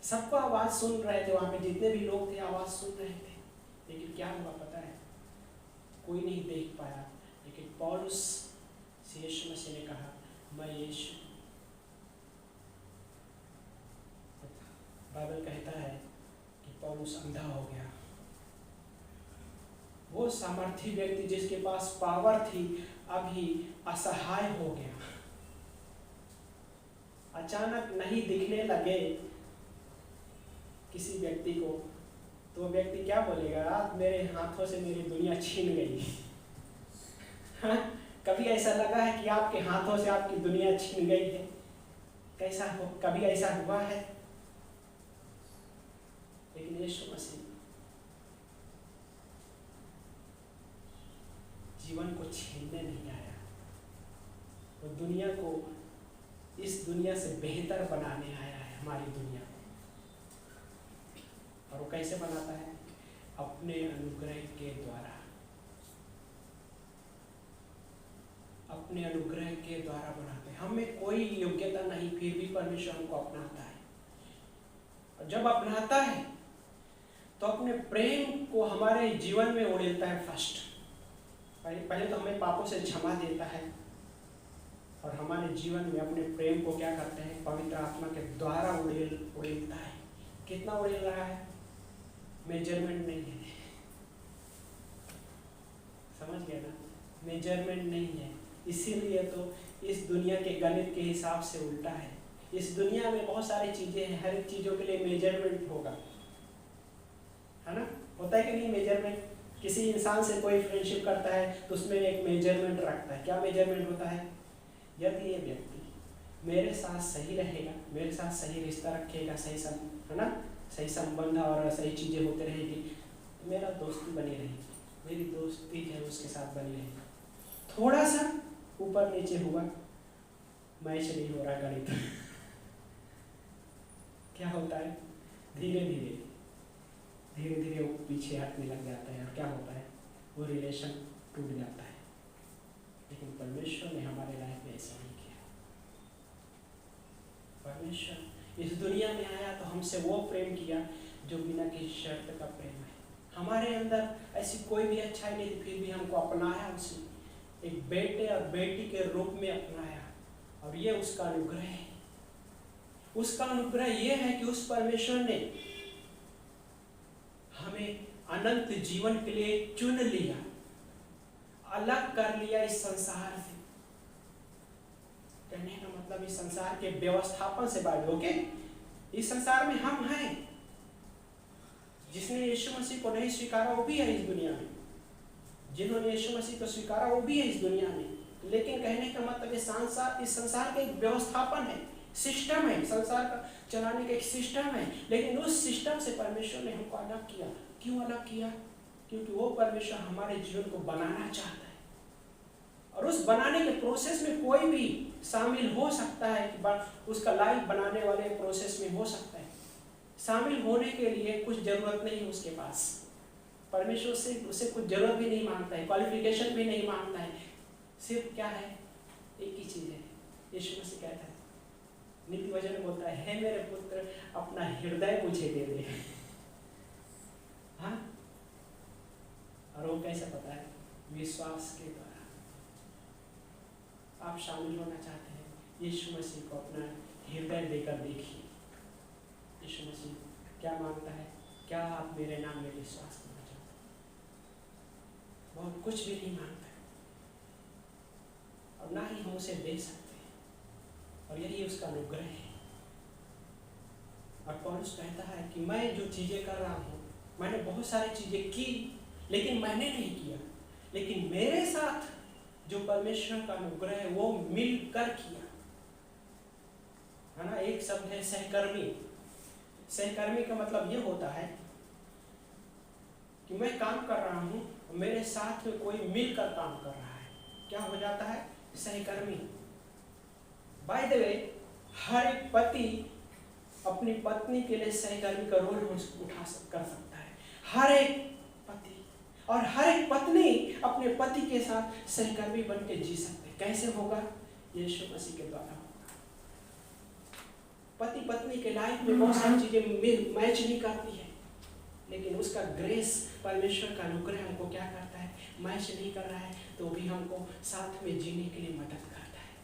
Speaker 5: सबको आवाज सुन रहे थे, वहां पे जितने भी लोग थे आवाज सुन रहे थे, लेकिन क्या हुआ पता है? कोई नहीं देख पाया। लेकिन पौलुस से यीशु मसीह ने कहा, मैं यीशु। बाइबल कहता है कि पौलुस अंधा हो गया। वो सामर्थी व्यक्ति जिसके पास पावर थी, अभी असहाय हो गया। अचानक नहीं दिखने लगे किसी व्यक्ति को, तो वो व्यक्ति क्या बोलेगा? आज मेरे हाथों से मेरी दुनिया छीन गई। हाँ? कभी ऐसा लगा है कि आपके हाथों से आपकी दुनिया छीन गई है? कैसा हो? कभी ऐसा हुआ है? लेकिन यीशु मसीह जीवन को छीनने नहीं आया, वो दुनिया को इस दुनिया से बेहतर बनाने आया है, हमारी दुनिया को। और वो कैसे बनाता है? अपने अनुग्रह के द्वारा। अपने अनुग्रह के द्वारा बनाते हैं। हमें कोई योग्यता नहीं, फिर भी परमेश्वर हमको अपनाता है। और जब अपनाता है तो अपने प्रेम को हमारे जीवन में उड़ेलता है। फर्स्ट पहले तो हमें पापों से क्षमा देता है, और हमारे जीवन में अपने प्रेम को क्या करते हैं? पवित्र आत्मा के द्वारा उड़ेलता है। कितना उड़ेल रहा है? मेजरमेंट नहीं है। समझ गए ना? मेजरमेंट नहीं है। इसीलिए तो इस दुनिया के गणित के हिसाब से उल्टा है। इस दुनिया में बहुत सारी चीजें हैं, हर एक चीजों के लिए मेजरमेंट होगा, है ना? होता है कि नहीं मेजरमेंट? किसी इंसान से कोई फ्रेंडशिप करता है तो उसमें एक मेजरमेंट रखता है। क्या मेजरमेंट होता है? यदि ये व्यक्ति मेरे साथ सही रहेगा, मेरे साथ सही रिश्ता रखेगा, है ना, सही संबंध और सही चीजें होते रहेगी, तो मेरा दोस्ती बनी रहेगी, मेरी दोस्ती है उसके साथ बनी रहेगी। थोड़ा सा ऊपर नीचे हुआ, मैच नहीं हो रहा गणित। क्या होता है? धीरे धीरे वो पीछे हटने लग जाता है, और क्या होता है? वो रिलेशन टूट जाता है। लेकिन परमेश्वर ने हमारे लाइफ में ऐसा नहीं किया। परमेश्वर इस दुनिया में आया तो हमसे वो प्रेम किया जो बिना किसी शर्त का प्रेम है। हमारे अंदर ऐसी कोई भी अच्छाई नहीं थी, फिर भी हमको अपनाया उसने, एक बेटे और बेटी के रूप में अपनाया, और ये उसका अनुग्रह है। उसका अनुग्रह ये है कि उस परमेश्वर ने हमें अनंत जीवन के लिए चुन लिया, अलग कर लिया इस संसार से। कहने का मतलब इस संसार के व्यवस्थापन से बाहर होके इस संसार में हम हैं। जिसने यीशु मसीह को नहीं स्वीकारा वो भी है इस दुनिया में, जिन्होंने यीशु मसीह को स्वीकारा वो भी है इस दुनिया में। लेकिन कहने का मतलब इस संसार का एक व्यवस्थापन है, सिस्टम है, संसार का चलाने का एक सिस्टम है। लेकिन उस सिस्टम से परमेश्वर ने हमको अलग किया। क्यों अलग किया? क्योंकि वो परमेश्वर हमारे जीवन को बनाना चाहता है, और उस बनाने के प्रोसेस में कोई भी शामिल हो सकता है कि उसका लाइफ बनाने वाले प्रोसेस में हो सकता है। शामिल होने के लिए कुछ जरूरत नहीं है उसके पास। परमेश्वर से उसे कुछ जरूरत भी नहीं मांगता है, क्वालिफिकेशन भी नहीं मांगता है। सिर्फ क्या है, एक ही चीज है। यीशु मसीह कहता है, नीति वचन में बोलता है, हे मेरे पुत्र अपना हृदय मुझे दे दे। हाँ, और वो कैसे पता है? विश्वास के द्वारा। आप शामिल होना चाहते हैं, यीशु मसीह को अपना हृदय देकर देखिए। यीशु मसीह क्या मांगता है? क्या आप मेरे नाम में विश्वास करना चाहते हैं? बहुत कुछ भी नहीं मांगता है, और ना ही हम उसे दे सकते हैं, और यही उसका अनुग्रह है। और पौलुस कहता है कि मैं जो चीजें कर रहा हूँ, मैंने बहुत सारी चीजें की, लेकिन मैंने नहीं किया, लेकिन मेरे साथ जो परमेश्वर का अनुग्रह है वो मिलकर किया, है ना। एक शब्द है सहकर्मी। सहकर्मी का मतलब ये होता है कि मैं काम कर रहा हूँ, मेरे साथ में कोई मिलकर काम कर रहा है, क्या हो जाता है? सहकर्मी। बाय द वे, हर एक पति अपनी पत्नी के लिए सहकर्मी का रोल कर सकता है। हर एक पति और हर एक पत्नी अपने पति के साथ सहकर्मी बन के जी सकते हैं। कैसे होगा? यीशु मसीह के द्वारा होगा। पति पत्नी के लाइफ में बहुत सारी चीजें मैच नहीं करती है, लेकिन उसका ग्रेस, परमेश्वर का अनुग्रह हमको क्या करता है? मैच नहीं कर रहा है तो भी हमको साथ में जीने के लिए मदद करता है।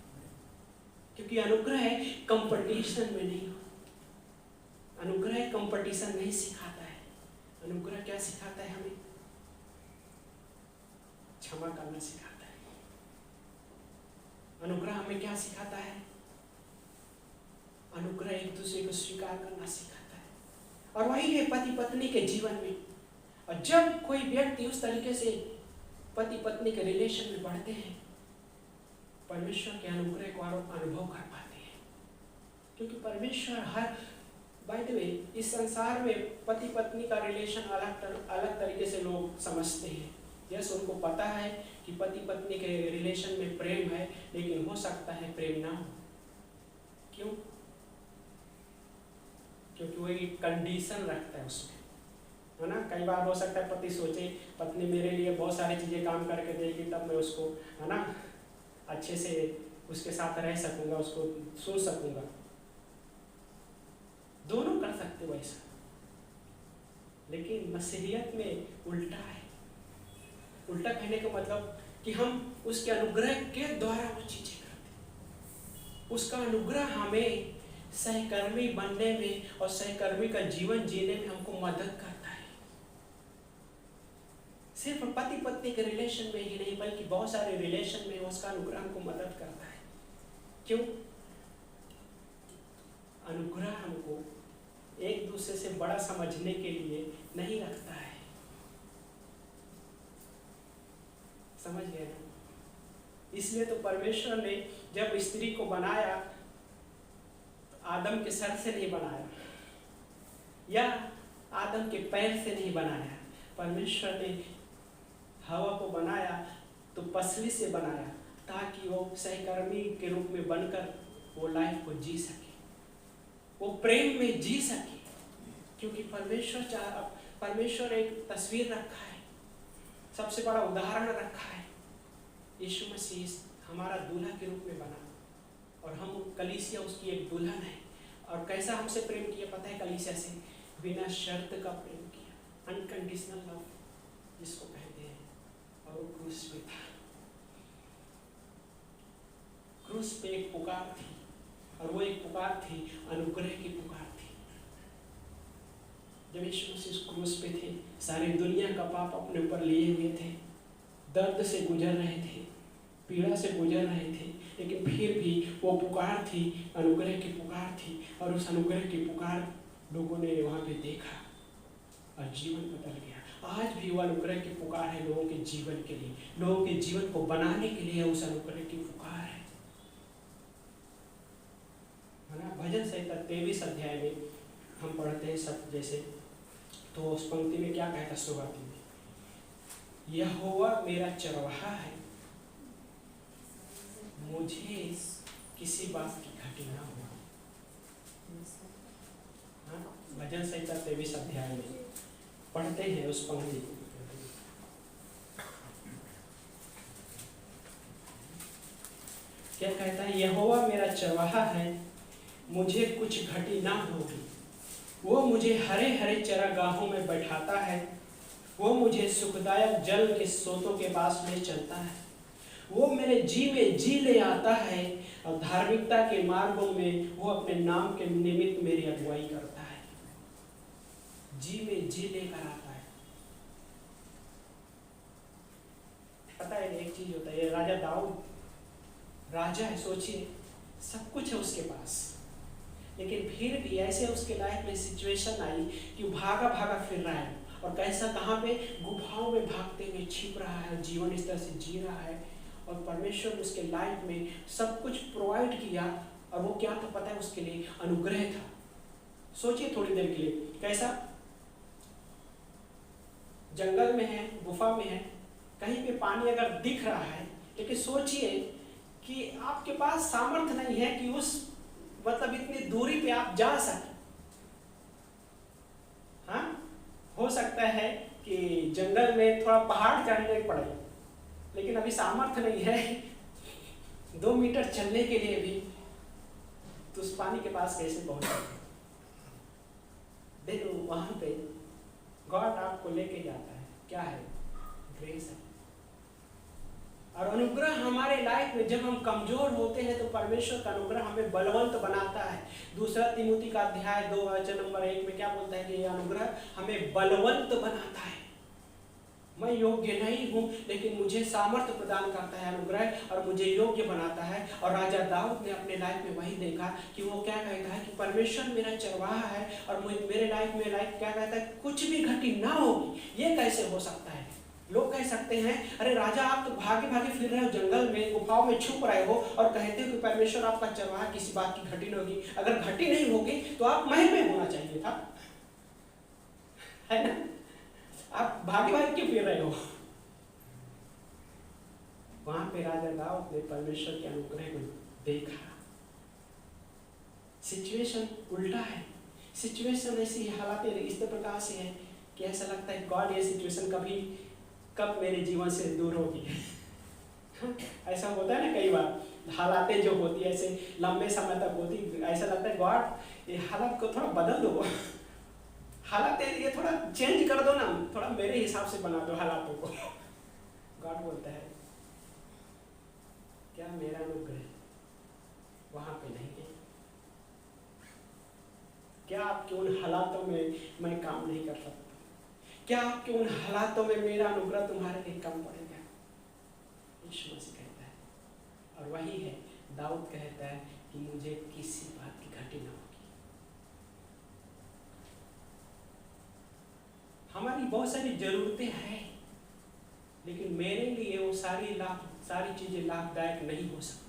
Speaker 5: क्योंकि अनुग्रह कंपटीशन में नहीं हो, अनुग्रह कंपटीशन नहीं सिखाता है। अनुग्रह क्या सिखाता है? हमें क्षमा करना सिखाता है। अनुग्रह हमें क्या सिखाता है? अनुग्रह एक दूसरे को स्वीकार करना सिखाता है। और वही है पति पत्नी के जीवन में। और जब कोई व्यक्ति उस तरीके से पति पत्नी के रिलेशन में बढ़ते हैं, परमेश्वर के अनुग्रह को अनुभव कर पाते हैं। क्योंकि परमेश्वर हर, बाय द वे, इस संसार में पति पत्नी का रिलेशन अलग तरीके से लोग समझते हैं। यस, उनको पता है कि पति पत्नी के रिलेशन में प्रेम है, लेकिन हो सकता है प्रेम ना हो। क्यों? क्योंकि वो एक कंडीशन रखता है उसमें, है ना। कई बार हो सकता है पति सोचे पत्नी मेरे लिए बहुत सारी चीजें काम करके देगी, तब मैं उसको, है ना, अच्छे से उसके साथ रह सकूंगा, उसको सुन सकूंगा। दोनों कर सकते वैसा, लेकिन मसीहियत में उल्टा है। उल्टा कहने का मतलब कि हम उसके अनुग्रह के द्वारा वो चीजें करते हैं। उसका अनुग्रह हमें सहकर्मी बनने में और सहकर्मी का जीवन जीने में हमको मदद करता है। सिर्फ पति पत्नी के रिलेशन में ही नहीं, बल्कि बहुत सारे रिलेशन में उसका अनुग्रह हमको मदद करता है। क्यों? अनुग्रह हमको एक दूसरे से बड़ा समझने के लिए नहीं रखता है। समझ गए ना? इसलिए तो परमेश्वर ने जब स्त्री को बनाया, आदम के सर से नहीं बनाया या आदम के पैर से नहीं बनाया। परमेश्वर ने हवा को बनाया तो पसली से बनाया, ताकि वो सहकर्मी के रूप में बनकर वो लाइफ को जी सके, वो प्रेम में जी सके। क्योंकि परमेश्वर एक तस्वीर रखा है, सबसे बड़ा उदाहरण रखा है। यीशु मसीह हमारा दूल्हा के रूप में बना, और हम कलीसिया उसकी एक दुल्हन है। और कैसा हमसे प्रेम किया पता है? कलीसिया से बिना शर्त का प्रेम किया, अनकंडीशनल लव जिसको कहते हैं। और वो क्रूस पे था। क्रूस पे एक पुकार थी, और वो एक पुकार थी अनुग्रह की पुकार थी। जब यीशु मसीह उस क्रूस पे थे, सारी दुनिया का पाप अपने ऊपर लिए हुए थे, दर्द से गुजर रहे थे, पीड़ा से गुजर रहे थे, लेकिन फिर भी वो पुकार थी, अनुग्रह की पुकार थी, और उस अनुग्रह की पुकार लोगों ने वहाँ पे देखा और जीवन बदल गया। आज भी वो अनुग्रह की पुकार है लोगों के जीवन के लिए, लोगों के जीवन को बनाने के लिए उस अनुग्रह की पुकार है ना। भजन संहिता 23 अध्याय में हम पढ़ते हैं सब जैसे, तो उस पंक्ति में क्या कहता शुरुआती में, यहोवा मेरा चरवाहा है, मुझे किसी बात की घटी ना हो। भजन संहिता 23 अध्याय में पढ़ते हैं उस पंक्ति को। क्या कहता है, यहोवा मेरा चरवाहा है, मुझे कुछ घटी ना होगी। वो मुझे हरे हरे चरागाहों में बैठाता है, वो मुझे सुखदायक जल के सोतों के पास ले चलता है। वो मेरे जी में जी ले आता है और धार्मिकता के मार्गों में वो अपने नाम के निमित्त मेरी अगुवाई करता है। जी में जी लेकर आता है। पता है एक चीज होता है, ये राजा दाऊद राजा है, सोचिए सब कुछ है उसके पास, लेकिन फिर भी ऐसे उसके लाइफ में सिचुएशन आई कि भागा भागा फिर रहा है, और कैसा कहाँ पे गुफाओं में भागते हुए छिप रहा है, जीवन इस तरह से जी रहा है, और परमेश्वर ने उसके लाइफ में सब कुछ प्रोवाइड किया, और वो क्या था पता है, उसके लिए अनुग्रह था। सोचिए थोड़ी देर के लिए, कैसा जंगल में है, गुफा में है, कहीं पे पानी अगर दिख रहा है, लेकिन सोचिए कि आपके पास सामर्थ्य नहीं है कि उस मतलब इतनी दूरी पे आप जा सके। हाँ, हो सकता है कि जंगल में थोड़ा पहाड़ चढ़ने पड़े, लेकिन अभी सामर्थ्य नहीं है 2 मीटर चलने के लिए भी, तो उस पानी के पास कैसे पहुंचे। देखो वहां पे गॉड आपको लेके जाता है, क्या है, ग्रेस है। और अनुग्रह हमारे लाइफ में जब हम कमजोर होते हैं तो परमेश्वर का अनुग्रह हमें बलवंत बनाता है। दूसरा तिमुथी का अध्याय 2 वचन नंबर 1 में क्या बोलता है कि यह अनुग्रह हमें बलवंत बनाता है। मैं योग्य नहीं हूँ, लेकिन मुझे सामर्थ्य प्रदान करता है अनुग्रह, और मुझे योग्य बनाता है। और राजा दाऊद ने अपने लाइफ में वही देखा कि वो क्या कहता है कि परमेश्वर मेरा चरवाहा है, और मेरे लाइफ में क्या कहता है, कुछ भी घटी ना होगी। ये कैसे हो सकता है? लोग कह सकते हैं, अरे राजा आप तो भागे भागे फिर रहे हो, जंगल में गुफाओं में छुप रहे हो, और कहते हो कि परमेश्वर आपका चरवाहा, किसी बात की घटी नहीं होगी। अगर घटी नहीं होगी तो आप महल में होना चाहिए था, है ना? आप भागे भागे क्यों फिर रहे हो? वहां पे राजा दाऊद ने परमेश्वर के अनुग्रह को देखा। सिचुएशन उल्टा है, सिचुएशन ऐसी हालात इस प्रकार से है कि ऐसा लगता है गॉड ये सिचुएशन कब मेरे जीवन से दूर होगी। ऐसा होता है ना कई बार, हालातें जो होती है ऐसे लंबे समय तक होती, ऐसा लगता है गॉड ये हालात को थोड़ा बदल दो, हालातें ये थोड़ा चेंज कर दो ना, थोड़ा मेरे हिसाब से बना दो हालातों को। गॉड बोलता है क्या मेरा अनुग्रह वहां पे नहीं है? क्या आपके उन हालातों में मैं काम नहीं कर सकता? क्या आपके उन हालातों में मेरा अनुग्रह तुम्हारे लिए कम पड़ेगा? यीशु मसीह कहता है, और वही है दाऊद कहता है कि मुझे किसी बात की घटी ना होगी। हमारी बहुत सारी जरूरतें हैं, लेकिन मेरे लिए वो सारी चीजें लाभदायक नहीं हो सकती।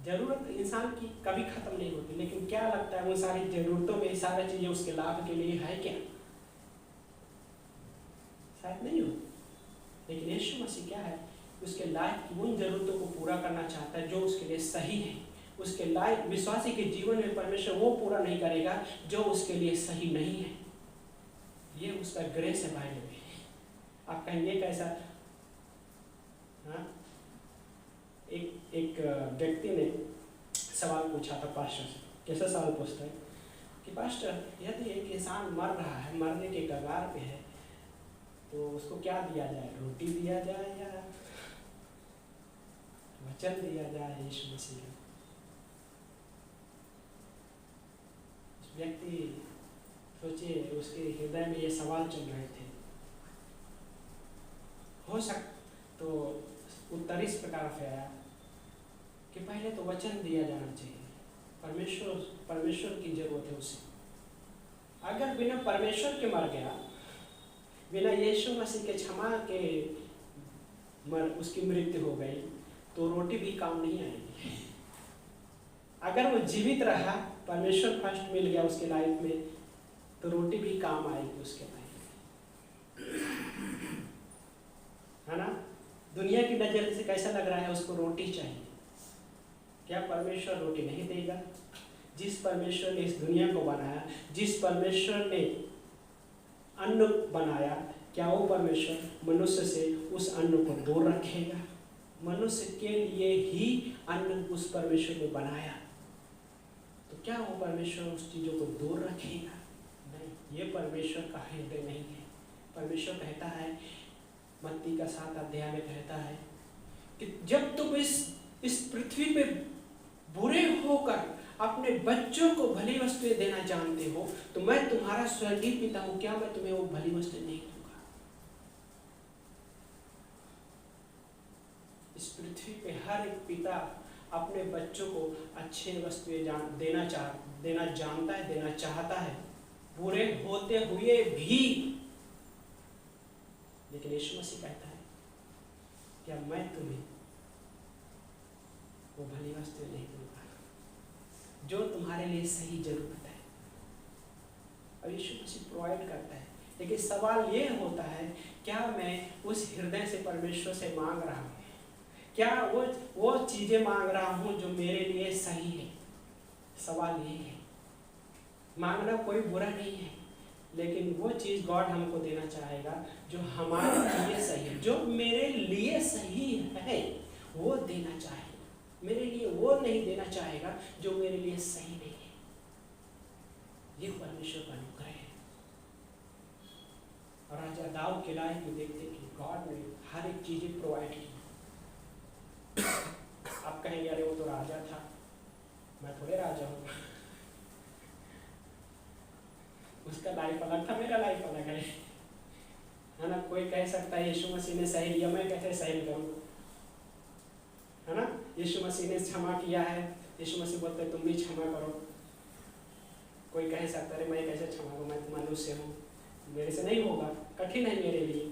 Speaker 5: जरूरत इंसान की कभी खत्म नहीं होती, लेकिन क्या लगता है वो सारी जरूरतों में सारी चीजें उसके लाभ के लिए है क्या? शायद नहीं हो। लेकिन यीशु मसीह क्या है, उसके लायक की उन जरूरतों को पूरा करना चाहता है जो उसके लिए सही है। उसके लायक विश्वासी के जीवन में परमेश्वर वो पूरा नहीं करेगा जो उसके लिए सही नहीं है। ये उसका ग्रेस है भाई में। आप कहेंगे कैसा? हाँ, एक व्यक्ति ने सवाल पूछा था पास्टर से। कैसा सवाल पूछता है कि पास्टर, यदि एक इंसान मर रहा है, मरने के कगार पे है, तो उसको क्या दिया जाए? रोटी दिया जाए या वचन दिया जाए? यीशु मसीह उस व्यक्ति सोचिए उसके हृदय में ये सवाल चल रहे थे, हो सक तो उत्तर इस प्रकार से आया कि पहले तो वचन दिया जाना चाहिए, परमेश्वर की जरूरत है उसे। अगर बिना परमेश्वर के मर गया, बिना यीशु मसीह के क्षमा के उसकी मृत्यु हो गई, तो रोटी भी काम नहीं आएगी। अगर वो जीवित रहा, परमेश्वर फर्स्ट मिल गया उसके लाइफ में, तो रोटी भी काम आएगी उसके लाइफ में, है ना। दुनिया की नजर से कैसा लग रहा है, उसको रोटी चाहिए। क्या परमेश्वर रोटी नहीं देगा? जिस परमेश्वर ने इस दुनिया को बनाया, जिस परमेश्वर ने अन्न बनाया, क्या वो परमेश्वर मनुष्य से उस अन्न को दूर रखेगा? मनुष्य के लिए ही अन्न उस परमेश्वर ने बनाया, तो क्या वो परमेश्वर उस चीज़ों को दूर रखेगा? नहीं, ये परमेश्वर का हृदय नहीं है। परमेश्वर कहता है, मत्ती का 7 अध्याय में कहता है कि जब तुम इस पृथ्वी पे बुरे होकर अपने बच्चों को भली वस्तुएं देना जानते हो, तो मैं तुम्हारा स्वर्गीय पिता हूं, क्या मैं तुम्हें वो भली वस्तुएं नहीं दूंगा? इस पृथ्वी पे हर एक पिता अपने बच्चों को अच्छे वस्तुएं देना जानता है, देना चाहता है, बुरे होते हुए भी। लेकिन यीशु मसीह कहता है, क्या मैं तुम्हें वो भली वस्तुएं नहीं दूंगा जो तुम्हारे लिए सही जरूरत है? और यीशु मसीह प्रोवाइड करता है। लेकिन सवाल ये होता है, क्या मैं उस हृदय से परमेश्वर से मांग रहा हूँ? क्या वो चीजें मांग रहा हूँ जो मेरे लिए सही है? सवाल ये है। मांगना कोई बुरा नहीं है, लेकिन वो चीज गॉड हमको देना चाहेगा जो हमारे लिए सही है, जो मेरे लिए सही है, वो देना चाहेगा। मेरे लिए वो नहीं देना चाहेगा जो मेरे लिए सही नहीं है। ये परमेश्वर का अनुग्रह है। और राजा दाऊद के लाइफ में देखते कि गॉड ने हर एक चीजें प्रोवाइड की। आप कहेंगे, अरे वो तो राजा था, मैं थोड़े राजा हूँ। उसका लाइफ अलग था, मेरा लाइफ अलग है ना। कोई कह सकता है यीशु मसीह ने सह लिया, मैं कैसे सहन करूँ, है ना। यीशु मसीह ने क्षमा किया है, यीशु मसीह बोलते हैं तुम भी क्षमा करो। कोई कह सकता है मैं कैसे क्षमा करूँ, मैं तो मनुष्य हूँ, मेरे से नहीं होगा, कठिन है मेरे लिए,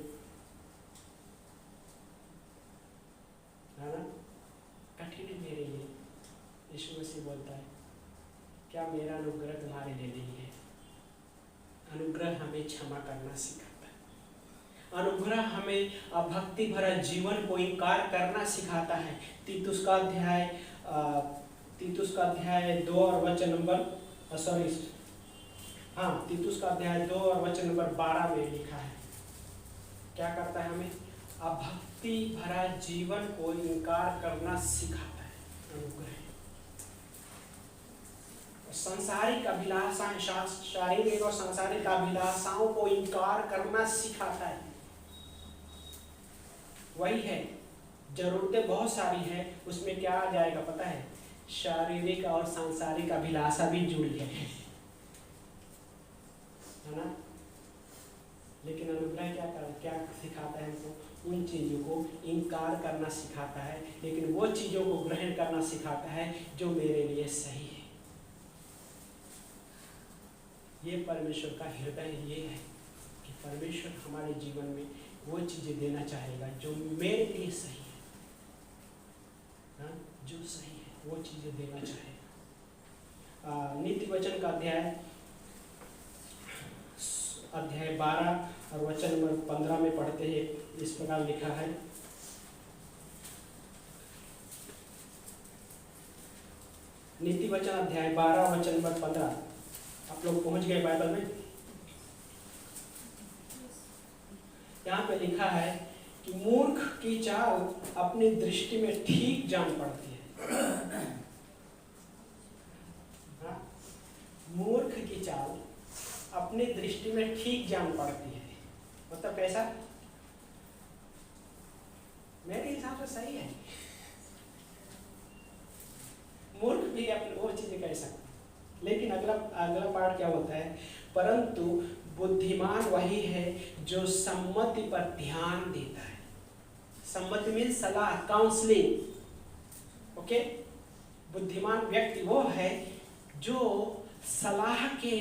Speaker 5: है ना, कठिन है मेरे लिए। यीशु मसीह बोलता है, क्या मेरा अनुग्रह तुम्हारे लिए नहीं है? अनुग्रह हमें क्षमा करना सिखाता है। अनुग्रह हमें भक्ति भरा जीवन को इनकार करना सिखाता है। तीतुस का अध्याय 2 और वचन नंबर तीतुस का अध्याय 2 और वचन नंबर 12 में लिखा है। क्या करता है? हमें भक्ति भरा जीवन को इनकार करना सिखाता है अनुग्रह। सांसारिक अभिलाषाएं, शारीरिक और सांसारिक अभिलाषाओं को इनकार करना सिखाता है। वही है, जरूरतें बहुत सारी है, उसमें क्या आ जाएगा पता है? शारीरिक और सांसारिक अभिलाषा भी जुड़ी है ना। लेकिन अनुग्रह क्या सिखाता है हमको? उन चीजों को इनकार करना सिखाता है, लेकिन वो चीजों को ग्रहण करना सिखाता है जो मेरे लिए सही है। ये परमेश्वर का हृदय ये है कि परमेश्वर हमारे जीवन में वो चीजें देना चाहेगा जो मेरे लिए सही है, हाँ? जो सही है वो चीजें देना चाहेगा। नीति वचन का अध्याय 12 और वचन नंबर 15 में पढ़ते हैं, इस प्रकार लिखा है। नीति वचन अध्याय 12 वचन नंबर 15। आप लोग पहुंच गए बाइबल में? यहाँ पे लिखा है कि मूर्ख की चाल अपनी दृष्टि में ठीक जान पड़ती है। हाँ? मूर्ख की चाल अपनी दृष्टि में ठीक जान पड़ती है। मतलब कैसा? मेरे हिसाब से सही है। मूर्ख भी अपनी वो चीजें कह सकते, लेकिन अगला पार्ट क्या होता है, परंतु बुद्धिमान वही है जो सम्मति पर ध्यान देता है। सम्मति मीन सलाह, काउंसलिंग। ओके, बुद्धिमान व्यक्ति वो है जो सलाह के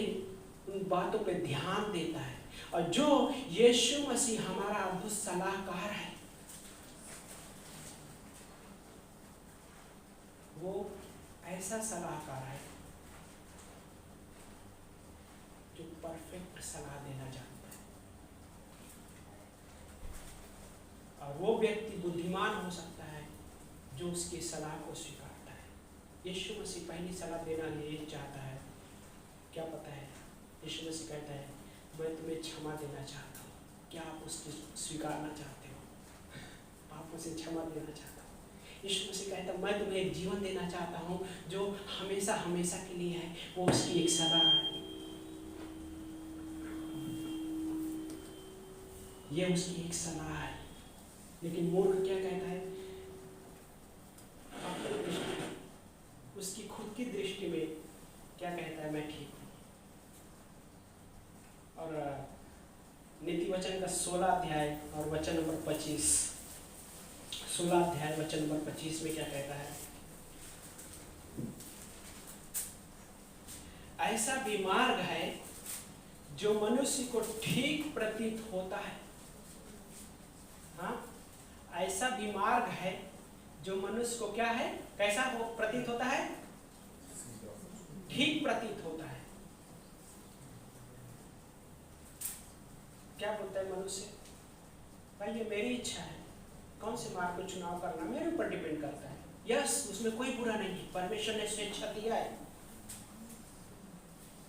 Speaker 5: उन बातों पे ध्यान देता है, और जो यीशु मसीह हमारा अद्भुत सलाहकार है, वो ऐसा सलाहकार है जो परफेक्ट सलाह देना जानता है। और वो व्यक्ति बुद्धिमान हो सकता है जो उसकी सलाह को स्वीकारता है। यीशु मसीह पहली सलाह देना ये चाहता है, क्या पता है? यीशु मसीह कहता है मैं तुम्हें क्षमा देना चाहता हूँ, क्या आप उसकी स्वीकारना चाहते हो? आप उसे क्षमा देना चाहता हूँ। यीशु मसीह कहता है मैं तुम्हें एक जीवन देना चाहता हूँ जो हमेशा हमेशा के लिए है, वो उसकी एक सलाह है। ये उसकी एक सलाह है। लेकिन मूर्ख क्या कहता है? अपनी दृष्टि, उसकी खुद की दृष्टि में क्या कहता है? मैं ठीक हूँ। और नीति वचन का 16 अध्याय और वचन नंबर 25, 16 अध्याय वचन नंबर 25 में क्या कहता है? ऐसा भी मार्ग है जो मनुष्य को ठीक प्रतीत होता है। हाँ, ऐसा भी मार्ग है जो मनुष्य को क्या है, कैसा हो प्रतीत होता है? ठीक प्रतीत होता है। क्या बोलता है मनुष्य? भाई ये मेरी इच्छा है, कौन से मार्ग को चुनाव करना मेरे ऊपर डिपेंड करता है। यस, उसमें कोई बुरा नहीं है, परमेश्वर ने स्वेच्छा दिया है।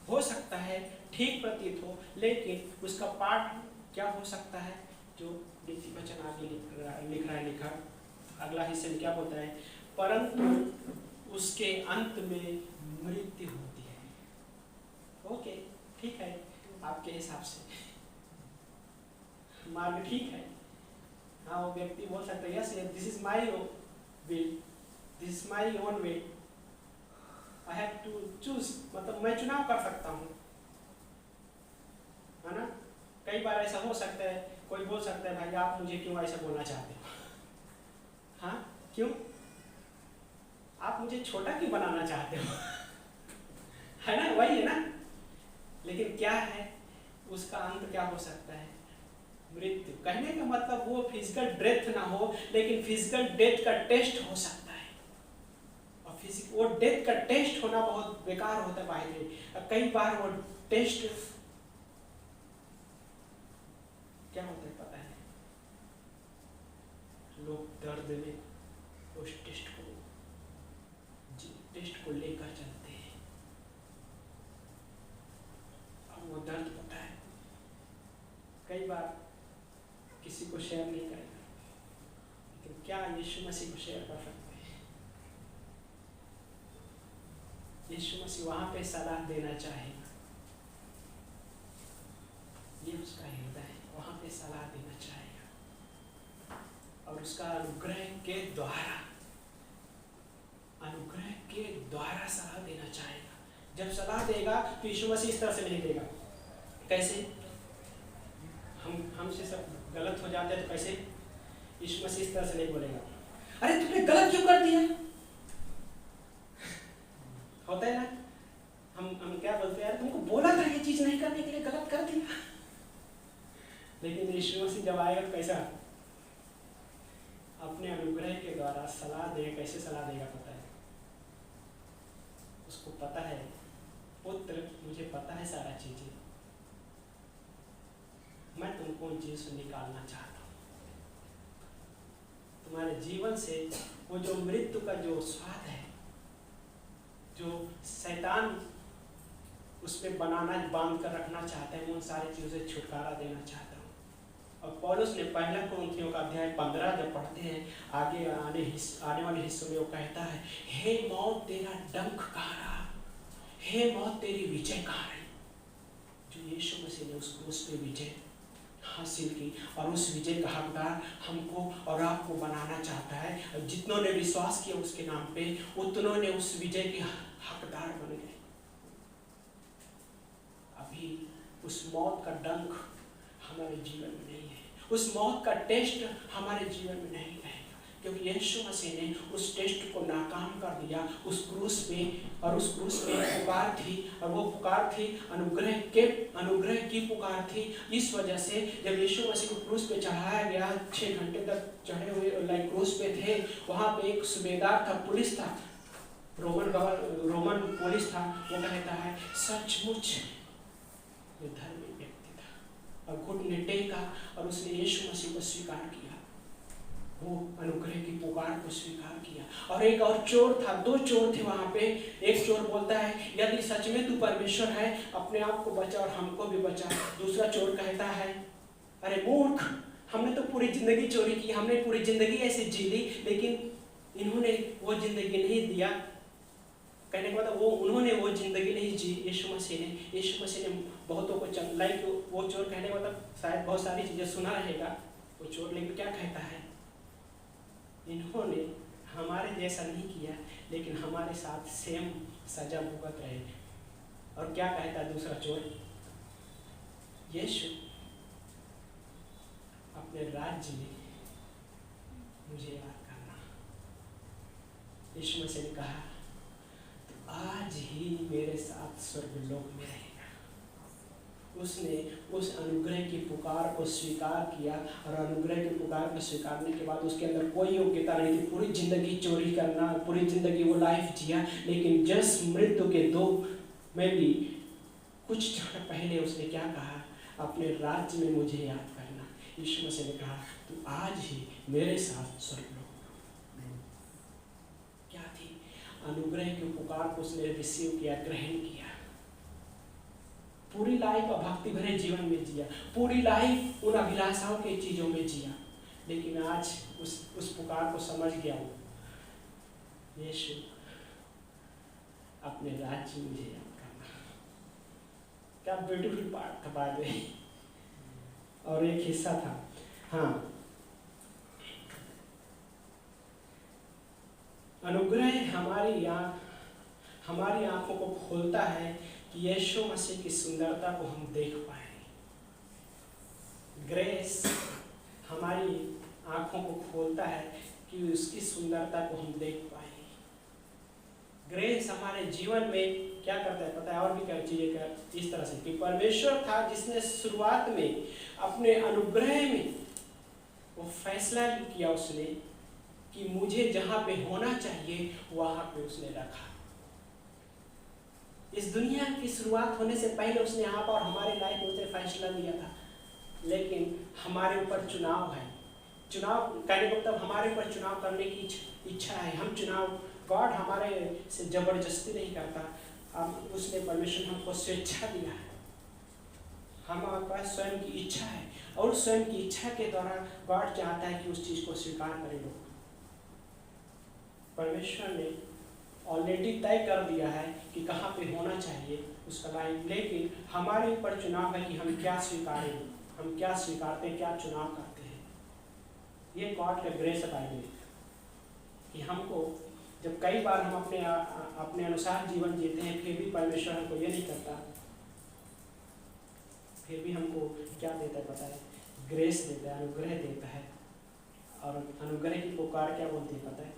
Speaker 5: हो सकता है ठीक प्रतीत हो, लेकिन उसका पाठ क्या हो सकता है? जो नीति वचन आगे लिख रहा है लेखक, अगला हिस्से में क्या बोलता है? परंतु उसके अंत में मृत्यु होती है। ओके, ठीक है, आपके हिसाब से मार्ग ठीक है। हाँ, वो व्यक्ति बोल सकता है yes, this is my will, this is my own way, I have to choose, मतलब मैं चुनाव कर सकता हूँ, है ना? कई बार ऐसा हो सकता है, कोई बोल सकता है भाई आप मुझे क्यों ऐसा बोलना चाहते हो? हाँ, क्यों? आप मुझे छोटा क्यों बनाना चाहते हो? है ना, वही है ना। लेकिन क्या है उसका अंत, क्या हो सकता है? मृत्यु। कहने का मतलब वो फिजिकल डेथ ना हो, लेकिन फिजिकल डेथ का टेस्ट हो सकता है। और वो डेथ का टेस्ट होना बहुत बेकार होता है भाई। कई बार वो टेस्ट क्या होता है पता है? लोग दर्द में उस टेस्ट को लेकर चलते हैं, और वो दर्द होता है। कई बार किसी को शेयर नहीं करेगा, लेकिन क्या यीशु मसीह को शेयर कर सकते हैं? यीशु मसीह वहां पे सलाह देना चाहेगा, ये उसका हृदय है, वहां पे सलाह देना चाहेगा, और उसका अनुग्रह के द्वारा सलाह देना चाहेगा। जब सलाह देगा तो यीशु मसीह इस तरह से नहीं देगा। कैसे? हमसे सब गलत हो जाते हैं तो कैसे? यीशु मसीह इस तरह से नहीं बोलेगा, अरे तुमने गलत क्यों कर दिया? होता है ना, हम क्या बोलते हैं, यार तुमको बोला था ये चीज नहीं करने के लिए, गलत कर दिया। लेकिन यीशु मसीह जब आएगा तो कैसा? अपने अनुग्रह के द्वारा सलाह देगा। कैसे सलाह देगा पता है? उसको पता है, पुत्र मुझे पता है सारा चीजें, मैं तुमको उन चीज से निकालना चाहता हूँ। तुम्हारे जीवन से वो जो मृत्यु का जो स्वाद है, जो शैतान उस पे बांध कर रखना चाहता है, उन सारी चीजों से छुटकारा देना चाहता हूँ। और पौलुस ने पहला कुरिन्थियों का अध्याय 15 जब पढ़ते हैं, आगे आने वाले हिस्सों में वो कहता है, हे मौत तेरा डंक कहाँ रहा, हे मौत तेरी विजय कहाँ रही? जो यीशु मसीह ने उस क्रूस पे विजय हासिल की, और उस विजय का हकदार हमको और आपको बनाना चाहता है। जितनों ने विश्वास किया उसके नाम पे, उतनों ने उस विजय के हकदार बन गए। उस मौत का डंक हमारे जीवन में नहीं है, उस मौत का टेस्ट हमारे जीवन में नहीं रहेगा, क्योंकि यीशु मसीह ने उस टेस्ट को नाकाम कर दिया उस क्रूस पे। और उस क्रूस पे पुकार थी, और वो पुकार थी अनुग्रह की पुकार थी। इस वजह से जब यीशु मसीह को क्रूस पे चढ़ाया गया, 6 घंटे तक चढ़े हुए क्रूस पे थे, वहाँ पे एक सूबेदार था, पुलिस था, रोमन पुलिस था। वो कहता है सचमुच ये धर्मी व्यक्ति था, और घुटने टेका और उसने यीशु मसीह को स्वीकार किया, वो अनुग्रह की पुकार को स्वीकार किया। और एक और चोर था, 2 चोर थे वहाँ पे। एक चोर बोलता है यदि सच में तू परमेश्वर है, अपने आप को बचा और हमको भी बचा। दूसरा चोर कहता है अरे मूर्ख, हमने तो पूरी जिंदगी चोरी की, हमने पूरी जिंदगी ऐसे जी ली, लेकिन इन्होंने वो जिंदगी नहीं दिया। कहने का मतलब उन्होंने वो जिंदगी नहीं जी। यीशु मसीह ने बहुतों को लाइक वो चोर, कहने का मतलब शायद बहुत सारी चीजें सुना रहेगा वो चोर, लेकिन क्या कहता है, इन्होंने हमारे जैसा नहीं किया, लेकिन हमारे साथ सेम सजा भुगत रहे। और क्या कहता है दूसरा चोर, यीशु अपने राज्य में मुझे याद करना। यीशु मसीह ने कहा तो आज ही मेरे साथ स्वर्गलोक में रहेगा। उसने उस अनुग्रह की पुकार को स्वीकार किया, और अनुग्रह की पुकार को स्वीकारने के बाद उसके अंदर कोई योग्यता नहीं थी, पूरी जिंदगी चोरी करना, पूरी जिंदगी वो लाइफ जिया, लेकिन जस्ट मृत्यु के 2 में भी कुछ क्षण पहले उसने क्या कहा, अपने राज्य में मुझे याद करना। यीशु मसीह ने कहा तू आज ही मेरे साथ स्वर्गलोक में। क्या थी अनुग्रह की पुकार को उसने रिसीव किया, ग्रहण किया, पूरी लाइफ भक्ति भरे जीवन में जिया, पूरी लाइफ उन अभिलाषाओं की चीजों में जिया, लेकिन आज उस पुकार को समझ गया वो, यीशु अपने राज्य में मुझे याद करना। क्या ब्यूटीफुल पार्ट था बाद में। और एक हिस्सा था, हाँ, अनुग्रह हमारी आंखों को खोलता है कि यीशु मसीह की सुंदरता को हम देख पाए। ग्रेस हमारी आंखों को खोलता है कि उसकी सुंदरता को हम देख पाए। ग्रेस हमारे जीवन में क्या करता है पता है, और भी क्या चीजें कर इस तरह से कि परमेश्वर था जिसने शुरुआत में अपने अनुग्रह में वो फैसला किया उसने कि मुझे जहां पे होना चाहिए वहां पे उसने रखा। इस दुनिया की शुरुआत होने से पहले उसने यहाँ पर हमारे लाइफ में उसने फैसला लिया था, लेकिन हमारे ऊपर चुनाव है। चुनाव कहने को मतलब हमारे ऊपर चुनाव करने की इच्छा है। हम चुनाव, गॉड हमारे से जबरदस्ती नहीं करता, उसने परमेश्वर हमको स्वेच्छा दिया है। हमारे पास स्वयं की इच्छा है, और स्वयं की इच्छा के द्वारा गॉड चाहता है कि उस चीज को स्वीकार करें लोग। परमेश्वर ने ऑलरेडी तय कर दिया है कि कहाँ पे होना चाहिए उसका लाइफ, लेकिन हमारे ऊपर चुनाव है कि हम क्या स्वीकारें, हम क्या स्वीकारते हैं, क्या चुनाव करते हैं। ये गॉड का ग्रेस है कि हमको जब कई बार हम अपने अनुसार जीवन जीते हैं, फिर भी परमेश्वर हमको ये नहीं करता, फिर भी हमको क्या देता है पता है, ग्रेस देता है, अनुग्रह देता है। और अनुग्रह की पुकार क्या बोलती है पता है,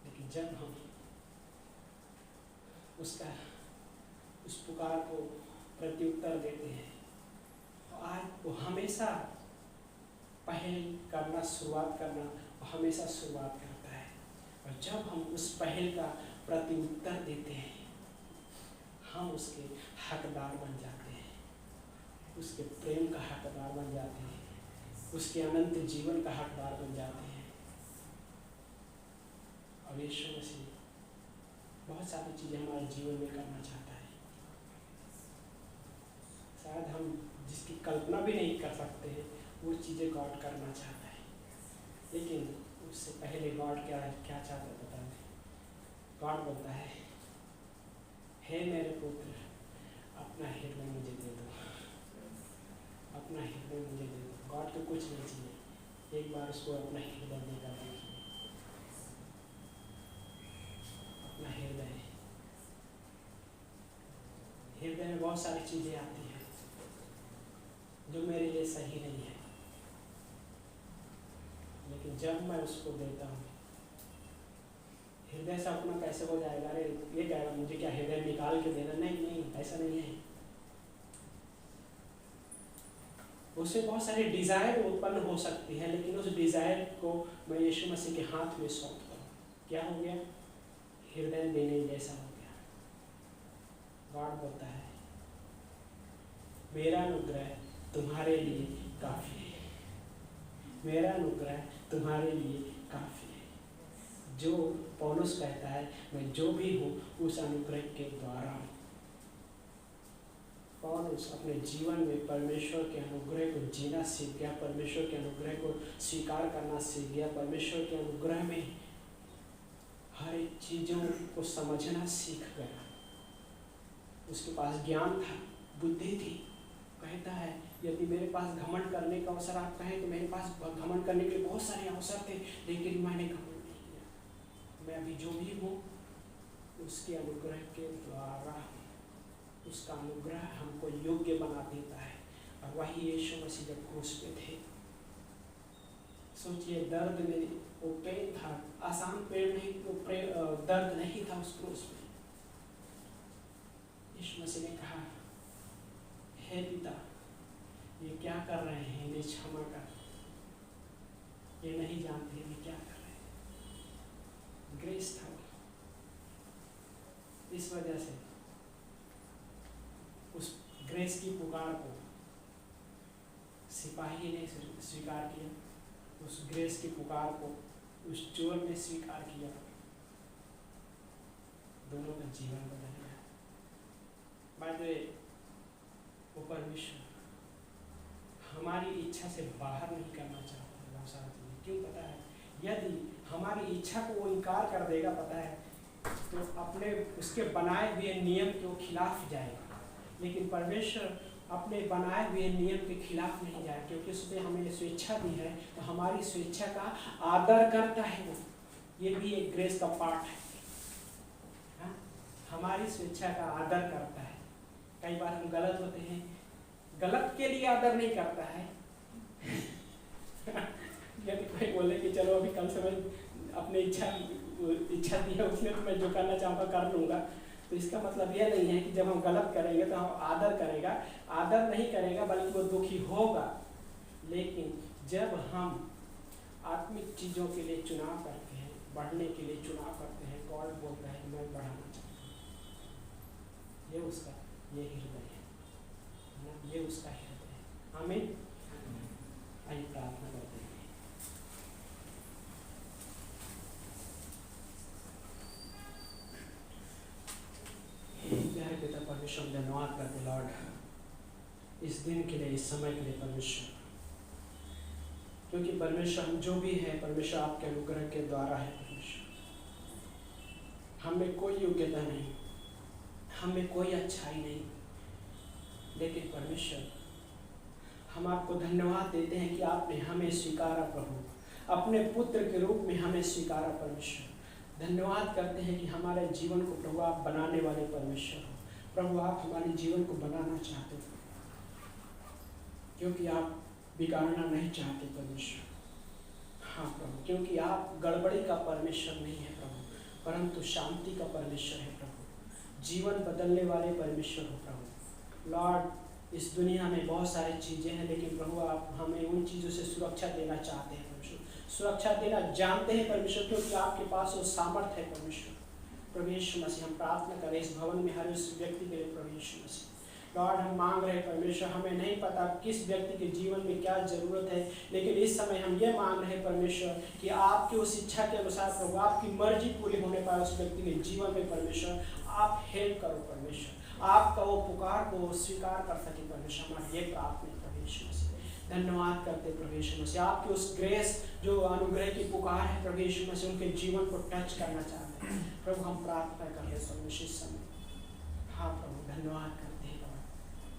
Speaker 5: लेकिन जब हम उस पुकार को प्रत्युत्तर देते हैं तो आज वो हमेशा पहल करना, शुरुआत करना, वो हमेशा शुरुआत करता है। और जब हम उस पहल का प्रत्युत्तर देते हैं, हम उसके हकदार बन जाते हैं, उसके प्रेम का हकदार बन जाते हैं, उसके अनंत जीवन का हकदार बन जाते हैं। और यीशु मसीह बहुत सारी चीज़ें हमारे जीवन में करना चाहता है, शायद हम जिसकी कल्पना भी नहीं कर सकते हैं वो चीज़ें गॉड करना चाहता है। लेकिन उससे पहले गॉड क्या चाहता है पता है, गॉड बोलता है हे मेरे पुत्र अपना हृदय मुझे दे दो, अपना हृदय मुझे दे दो। गॉड को कुछ नहीं चाहिए, एक बार उसको अपना हृदय देकर देखिए। बहुत सारी चीज़ें आती हैं जो मेरे लिए सही नहीं है, लेकिन जब मैं उसको देता हूँ, हृदय से अपना कैसे हो जाएगा, अरे ये कहेगा मुझे क्या हृदय निकाल के देना, नहीं नहीं, ऐसा नहीं है। उससे बहुत सारी डिज़ायर उत्पन्न हो सकती है, लेकिन उस डिज़ायर को मैं यीशु मसीह के हाथ में सौंपता हूँ, क्या हो गया, हृदय देने जैसा हो गया। गॉड बोलता है मेरा अनुग्रह तुम्हारे लिए काफ़ी है, मेरा अनुग्रह तुम्हारे लिए काफ़ी है। जो पौलुस कहता है मैं जो भी हूँ उस अनुग्रह के द्वारा हूँ। पौलुस अपने जीवन में परमेश्वर के अनुग्रह को जीना सीख गया, परमेश्वर के अनुग्रह को स्वीकार करना सीख गया, परमेश्वर के अनुग्रह में हर एक चीज़ों को समझना सीख गया। उसके पास ज्ञान था, बुद्धि थी। कहता है यदि मेरे पास घमंड करने का अवसर आप कहें तो मेरे पास घमंड करने के लिए बहुत सारे अवसर थे, लेकिन मैंने घमंड नहीं किया। मैं अभी जो भी हूँ उसके अनुग्रह के द्वारा, उसका अनुग्रह हमको योग्य बना देता है। और वही यीशु मसीह जब क्रूस पे थे, सोचिए दर्द में वो पेन था, आसान पेन नहीं, वो दर्द नहीं था उस क्रूस में। यीशु मसीह ने कहा हे पिता ये क्या कर रहे हैं, इन्हें क्षमा कर, ये नहीं जानते ये क्या कर रहे हैं। ग्रेस था। इस वजह से उस ग्रेस की पुकार को सिपाही ने स्वीकार किया, उस ग्रेस की पुकार को उस चोर ने स्वीकार किया, दोनों का जीवन बदल गया। बाय द वे वो परमेश्वर हमारी इच्छा से बाहर नहीं करना चाहता है बहुत सारी चीज़ें। क्यों पता है, यदि हमारी इच्छा को वो इनकार कर देगा पता है तो अपने उसके बनाए हुए नियम के खिलाफ जाएगा। लेकिन परमेश्वर अपने बनाए हुए नियम के खिलाफ नहीं जाए, क्योंकि उसने हमें स्वेच्छा दी है, तो हमारी स्वेच्छा का आदर करता है वो। ये भी एक ग्रेस का पार्ट है, हाँ? हमारी स्वेच्छा का आदर करता है। कई बार हम गलत होते हैं, गलत के लिए आदर नहीं करता है। यदि कोई बोले कि चलो अभी कल से मैं अपनी इच्छा दी है उसने, तो मैं जो करना चाहूँगा कर लूँगा, तो इसका मतलब यह नहीं है कि जब हम गलत करेंगे तो हम आदर करेगा, आदर नहीं करेगा बल्कि वो दुखी होगा। लेकिन जब हम आत्मिक चीज़ों के लिए चुनाव करते हैं, बढ़ने के लिए चुनाव करते हैं, गॉड बोलता है मैं बढ़ाना चाहता हूँ। ये उसका ये हृदय है ना, ये उसका हृदय है। आमीन। आइए प्रार्थना करते हैं। प्यारे पिता परमेश्वर धन्यवाद करते लॉर्ड इस दिन के लिए, इस समय के लिए परमेश्वर, क्योंकि परमेश्वर हम जो भी है परमेश्वर आपके अनुग्रह के द्वारा है। परमेश्वर हमें कोई योग्यता नहीं, हमें कोई अच्छाई नहीं, लेकिन परमेश्वर हम आपको धन्यवाद देते हैं कि आपने हमें स्वीकारा प्रभु, अपने पुत्र के रूप में हमें स्वीकारा। परमेश्वर धन्यवाद करते हैं कि हमारे जीवन को प्रभु आप बनाने वाले परमेश्वर हो। प्रभु आप हमारे जीवन को बनाना चाहते हो, क्योंकि आप बिगाड़ना नहीं चाहते परमेश्वर। हाँ प्रभु, क्योंकि आप गड़बड़ी का परमेश्वर नहीं है प्रभु, परंतु शांति का परमेश्वर है प्रभु, जीवन बदलने वाले परमेश्वर हो प्रभु। लॉर्ड इस दुनिया में बहुत सारी चीज़ें हैं, लेकिन प्रभु आप हमें उन चीज़ों से सुरक्षा देना चाहते हैं परमेश्वर, सुरक्षा देना जानते हैं परमेश्वर, क्योंकि आपके पास वो सामर्थ्य है परमेश्वर। प्रभु यीशु मसीह हम प्रार्थना करें इस भवन में हर उस व्यक्ति के लिए। प्रभु यीशु मसीह लॉर्ड हम मांग रहे हैं परमेश्वर, हमें नहीं पता किस व्यक्ति के जीवन में क्या ज़रूरत है, लेकिन इस समय हम ये मांग रहे हैं परमेश्वर कि आपकी उस इच्छा के अनुसार प्रभु आपकी मर्जी पूरी होने पाए उस व्यक्ति के जीवन में। परमेश्वर आप हेल्प करो परमेश्वर, आपका वो पुकार को स्वीकार कर सके परमेश्वर। हमारी ये प्रार्थना प्रभु यीशु मसीह धन्यवाद करते प्रभु यीशु मसीह, आपकी उस ग्रेस जो अनुग्रह की पुकार है प्रभु यीशु मसीह उनके जीवन को टच करना चाहते हैं प्रभु। हम प्रार्थना कर रहे परमेश्वर इस समय। हाँ प्रभु धन्यवाद करते हैं,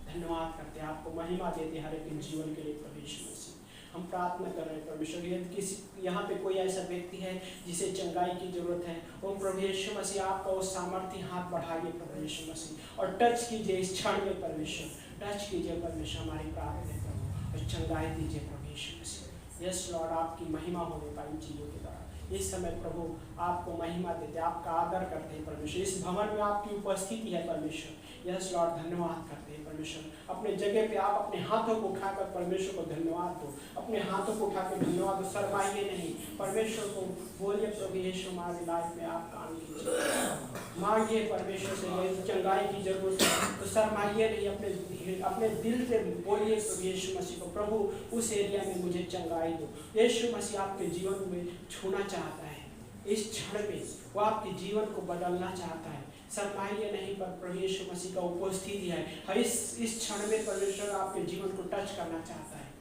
Speaker 5: धन्यवाद करते हैं, आपको महिमा देते हर एक जीवन के लिए प्रभु यीशु मसीह। हम प्रार्थना कर रहे हैं परमेश्वर, यदि किसी यहाँ पे कोई ऐसा व्यक्ति है जिसे चंगाई की जरूरत है, वो प्रभु यीशु मसीह आपका वो सामर्थ्य हाथ बढ़ाइए प्रभु यीशु मसीह, और टच कीजिए इस क्षण में परमेश्वर, टच कीजिए परमेश्वर हमारी प्रार्थना प्रभु, और चंगाई दीजिए प्रभु यीशु मसीह। यस लॉर्ड, आपकी महिमा होने पाई चीज़ों के द्वारा। इस समय प्रभु आपको महिमा देते, आपका आदर करते हैं परमेश्वर। इस भवन में आपकी उपस्थिति है परमेश्वर। यस लॉर्ड, धन्यवाद करते हैं परमेश्वर। अपने जगह पे आप अपने हाथों को उठाकर परमेश्वर को धन्यवाद दो, अपने हाथों को उठाकर धन्यवाद दो, शर्माइए नहीं। परमेश्वर को बोलिए प्रभु यीशु हमारी लाइफ में आप काम कीजिए, मांगिए परमेश्वर से। यदि चंगाई की जरूरत है तो शर्माइए नहीं, अपने दिल से बोलिए प्रभु यीशु मसीह को, प्रभु उस एरिया में मुझे चंगाई दो। यीशु मसीह आपके जीवन में छूना चाहता है, इस क्षण में वो आपके जीवन को बदलना चाहता है। शर्माइए नहीं, पर प्रभु यीशु मसीह का उपस्थिति है इस क्षण में। परमेश्वर आपके जीवन को टच करना चाहता है।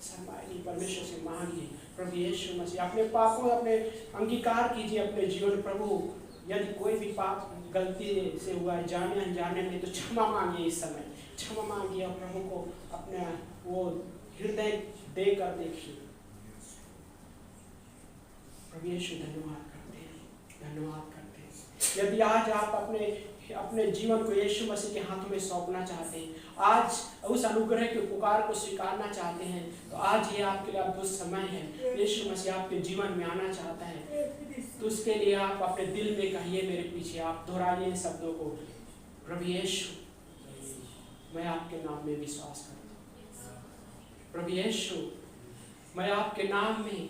Speaker 5: शर्माइए, परमेश्वर से मांगिए प्रभु यीशु मसीह। अपने पापों अपने अंगीकार कीजिए अपने जीवन। प्रभु यदि कोई भी पाप गलती से हुआ है, जाने अनजाने में, तो क्षमा मांगिए इस समय, क्षमा मांगिए और प्रभु को अपने वो हृदय देकर देखिए। प्रभु यीशु धन्यवाद करते हैं, धन्यवाद करते हैं। यदि आज आप अपने जीवन को यीशु मसीह के हाथों में सौंपना चाहते हैं, आज उस अनुग्रह के पुकार को स्वीकारना चाहते हैं, तो आज ये आपके लिए अद्भुत समय है। यीशु मसीह आपके जीवन में आना चाहता है, तो उसके लिए आप अपने दिल में कहिए मेरे पीछे, आप दोहराइए इन शब्दों को, प्रभु यीशु मैं आपके नाम में विश्वास करता हूँ। प्रभु यीशु मैं आपके नाम में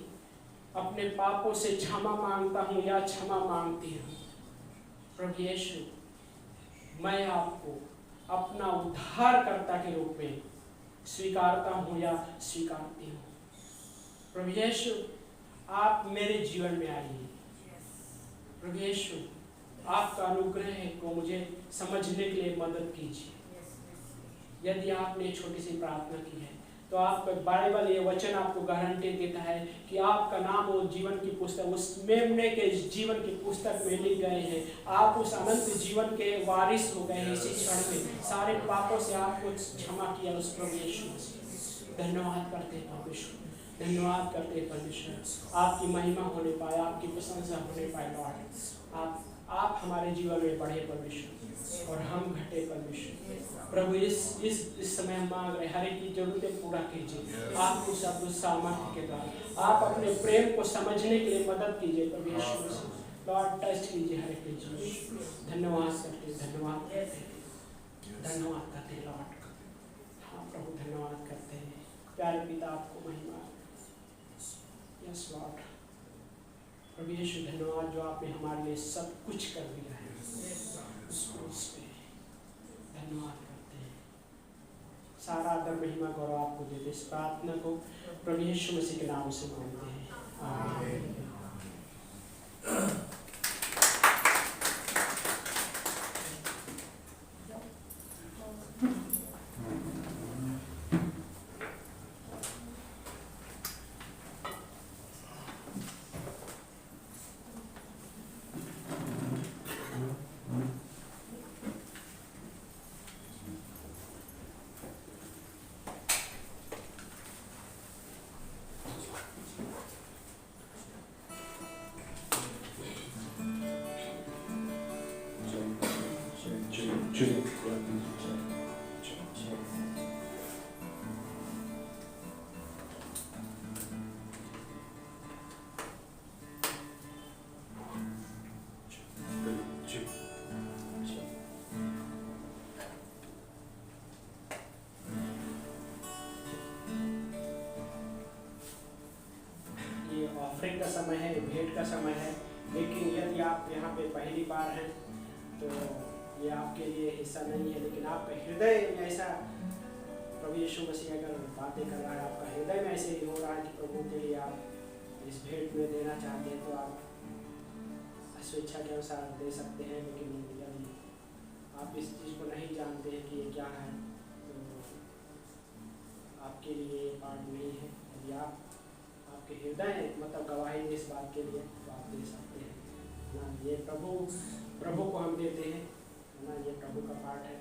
Speaker 5: अपने पापों से क्षमा मांगता हूँ या क्षमा मांगती हूँ। प्रभु यीशु मैं आपको अपना उद्धारकर्ता के रूप में स्वीकारता हूँ या स्वीकारती हूँ। प्रभु यीशु आप मेरे जीवन में आइए। प्रभु यीशु आपका अनुग्रह को मुझे समझने के लिए मदद कीजिए। यदि आपने छोटी सी प्रार्थना की है तो आपका बाइबल ये वचन आपको गारंटी देता है कि आपका नाम वो जीवन की पुस्तक, उस मेमने के जीवन की पुस्तक में लिख गए हैं। आप उस अनंत जीवन के वारिस हो गए हैं इसी क्षण में। सारे पापों से आपको क्षमा किया उस प्रभु यीशु मसीह। धन्यवाद करते हैं परमेश्वर, धन्यवाद करते हैं परमेश्वर। आपकी महिमा होने पाए, आपकी प्रशंसा होने पाए लॉर्ड। आप हमारे जीवन में बढ़े परमेश्वर और हम घटे परमेश्वर। प्रभु इस समय हम मांग रहे हर एक की जरूरतें पूरा कीजिए। आप उस अद्भुत सामर्थ्य के द्वारा आप अपने प्रेम को समझने के लिए मदद कीजिए प्रभु यीशु मसीह। लॉर्ड टच कीजिए हर एक के जीवन। धन्यवाद करते, धन्यवाद करते, धन्यवाद करते लॉर्ड। हाँ प्रभु धन्यवाद करते हैं। प्यारे पिता आपको महिमा। Yes Lord. प्रभु यीशु धन्यवाद जो आपने हमारे लिए सब कुछ कर दिया है। धन्यवाद करते हैं। सारा आदर महिमा गौरव आपको देते। इस प्रार्थना को प्रभु यीशु मसीह के नाम से मांगते हैं, आमीन। ऑफरिंग का समय है, भेंट का समय है। लेकिन यदि आप यहाँ पे पहली बार हैं तो ये आपके लिए हिस्सा नहीं है। लेकिन आपका हृदय में ऐसा प्रभु यीशु मसीह अगर बातें कर रहा है, आपका हृदय में ऐसे ही हो रहा है कि प्रभु के लिए आप इस भेंट में देना चाहते हैं, तो आप स्वेच्छा के अनुसार दे सकते हैं। लेकिन यदि आप इस चीज़ को नहीं जानते हैं कि ये क्या है, तो आपके लिए ये पाठ नहीं है। यदि आपके हृदय मतलब गवाही दे इस बात के लिए, तो आप दे सकते हैं ना। ये प्रभु को हम देते हैं ना, ये प्रभु का पाठ है।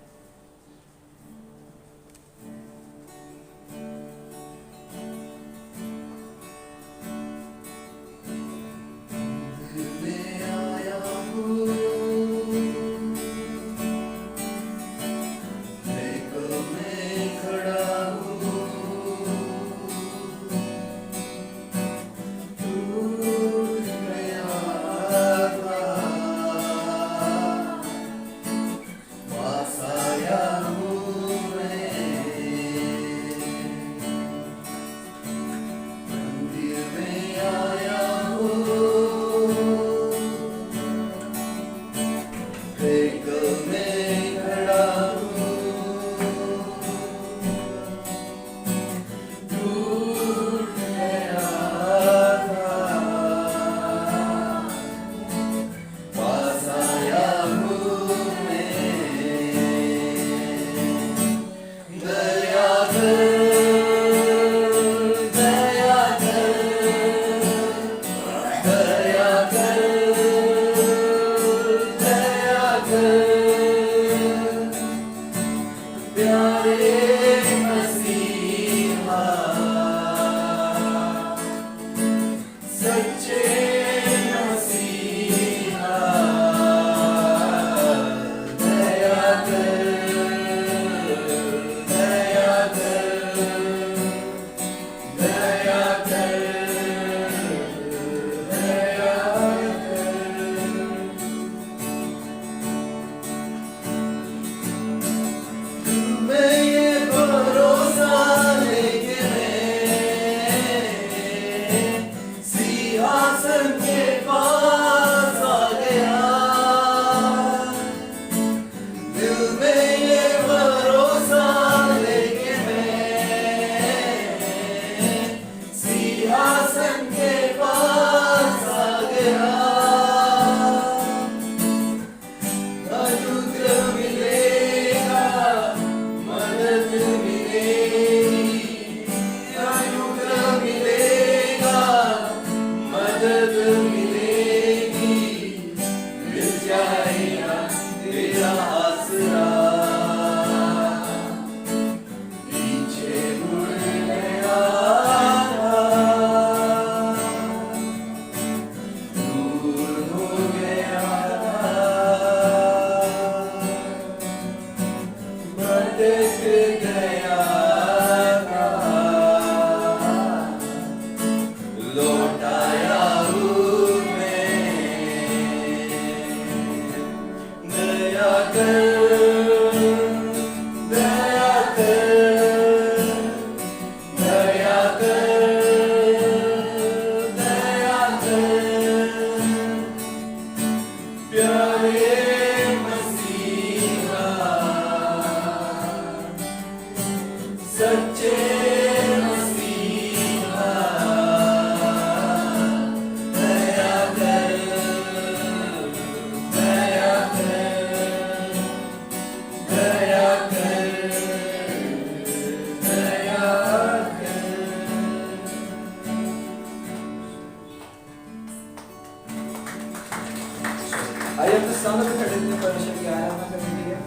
Speaker 1: आइए अपने सामने पे खड़े होकर परमेश्वर की आराधना करने के लिए।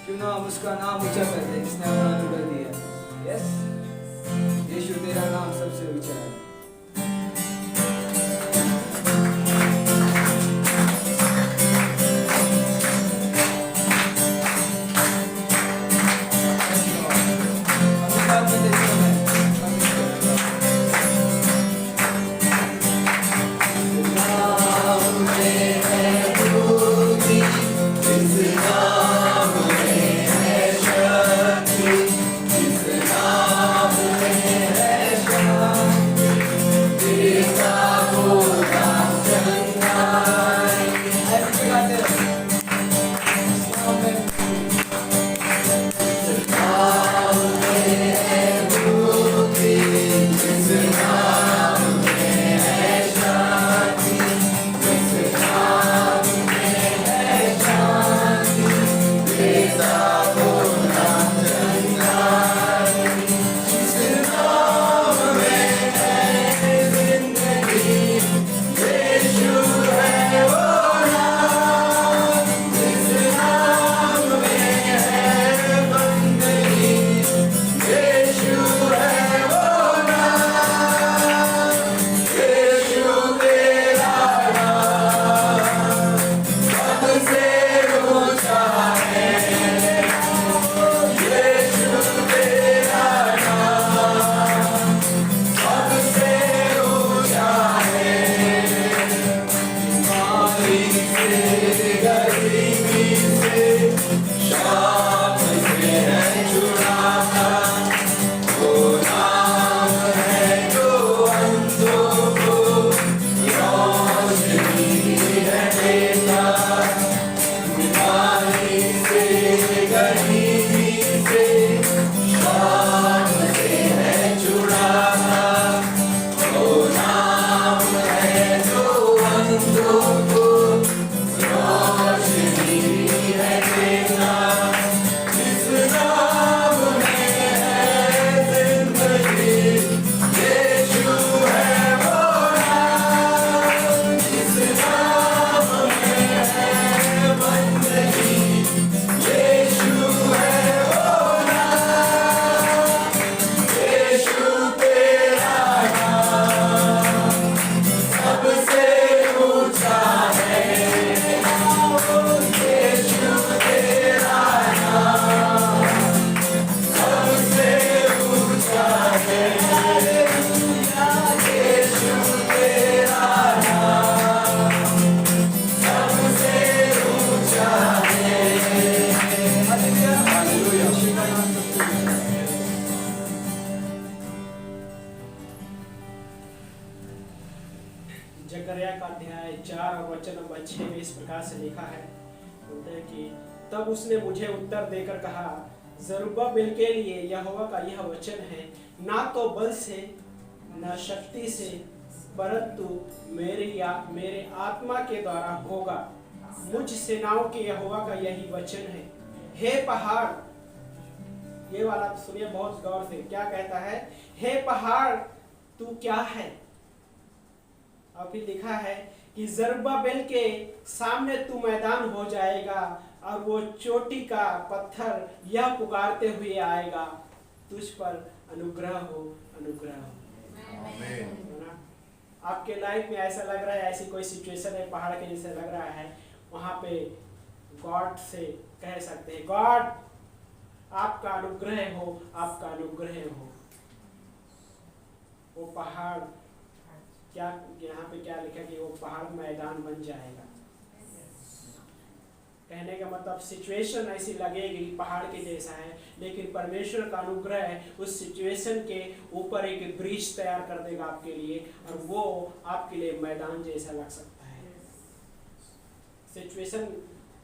Speaker 1: क्यों ना हम उसका नाम ऊंचा कर दें जिसने हमें अनुग्रह दिया। यस, यीशु तेरा नाम सबसे ऊंचा है।
Speaker 5: जकरिया का अध्याय 4 और वचन नंबर 6 में इस प्रकार से लिखा है, बोलते हैं कि तब उसने मुझे उत्तर देकर कहा, जरुब्बाबेल के लिए यहोवा का यह वचन है, ना तो बल से न शक्ति से परंतु मेरे आत्मा के द्वारा होगा। मुझ सेनाओं के यहोवा का यही वचन है। हे पहाड़, ये वाला सुनिए बहुत गौर से, क्या कहता है? हे पहाड़ तू क्या है? अभी लिखा है कि जरुब्बाबेल के सामने तू मैदान हो जाएगा और वो चोटी का पत्थर यह पुकारते हुए आएगा, तुझ पर अनुग्रह हो, अनुग्रह हो।
Speaker 2: आमीन।
Speaker 5: आपके लाइफ में ऐसा लग रहा है, ऐसी कोई सिचुएशन है पहाड़ के जैसे लग रहा है, वहां पे गॉड से कह सकते हैं, गॉड आपका अनुग्रह हो, आपका अनुग्रह हो। वो पहाड़ क्या यहाँ पे क्या लिखा कि वो पहाड़ मैदान बन जाएगा। कहने का मतलब सिचुएशन ऐसी लगेगी पहाड़ के जैसा है, लेकिन परमेश्वर का अनुग्रह है उस सिचुएशन के ऊपर एक ब्रिज तैयार कर देगा आपके लिए, और वो आपके लिए मैदान जैसा लग सकता है। सिचुएशन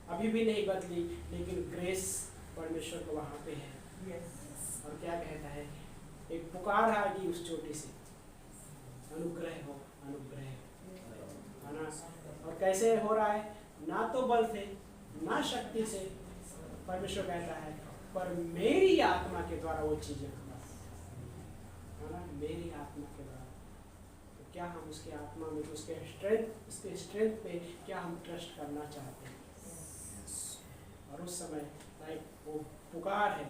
Speaker 5: अभी भी नहीं बदली, लेकिन ग्रेस परमेश्वर को वहाँ पे है। और क्या कहता है, एक पुकार आएगी उस चोटी से, अनुग्रह हो, अनुग्रह हो, है ना। और कैसे हो रहा है, ना तो बल से ना शक्ति से, परमेश्वर कहता है, पर मेरी आत्मा के द्वारा वो चीजें होगा, है ना, मेरी आत्मा के द्वारा। तो क्या हम उसकी आत्मा में, उसके स्ट्रेंथ पे क्या हम ट्रस्ट करना चाहते हैं। और उस समय लाइक वो पुकार है,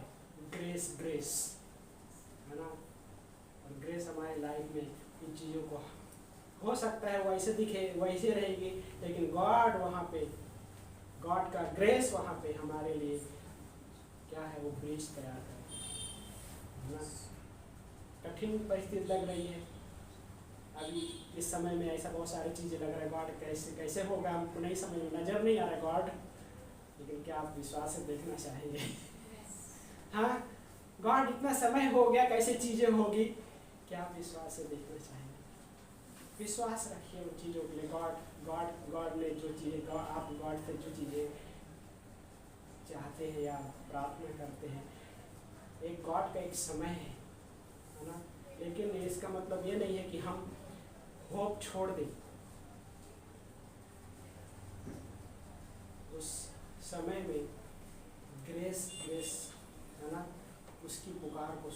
Speaker 5: ग्रेस ग्रेस, है ना। और ग्रेस हमारी लाइफ में इन चीज़ों को हो सकता है वैसे दिखे वैसे रहेगी, लेकिन गॉड वहाँ पे, गॉड का ग्रेस वहाँ पे हमारे लिए क्या है, वो ब्रिज तैयार है ना। कठिन परिस्थिति लग रही है अभी इस समय में, ऐसा बहुत सारी चीज़ें लग रहा है, गॉड कैसे कैसे होगा हमको नहीं समझ में, नज़र नहीं आ रहा है गॉड, लेकिन क्या आप विश्वास से देखना चाहेंगे। हाँ, गॉड इतना समय हो गया, कैसे चीज़ें होगी, क्या आप विश्वास से देखना चाहेंगे। विश्वास रखिए उन चीज़ों के लिए। गॉड ने जो चीज़ें, आप गॉड से जो चीज़ें चाहते हैं या प्रार्थना करते हैं, एक गॉड का एक समय है ना। लेकिन इसका मतलब ये नहीं है कि हम होप छोड़ दें। उस समय में ग्रेस ग्रेस, है ना, उसकी पुकार को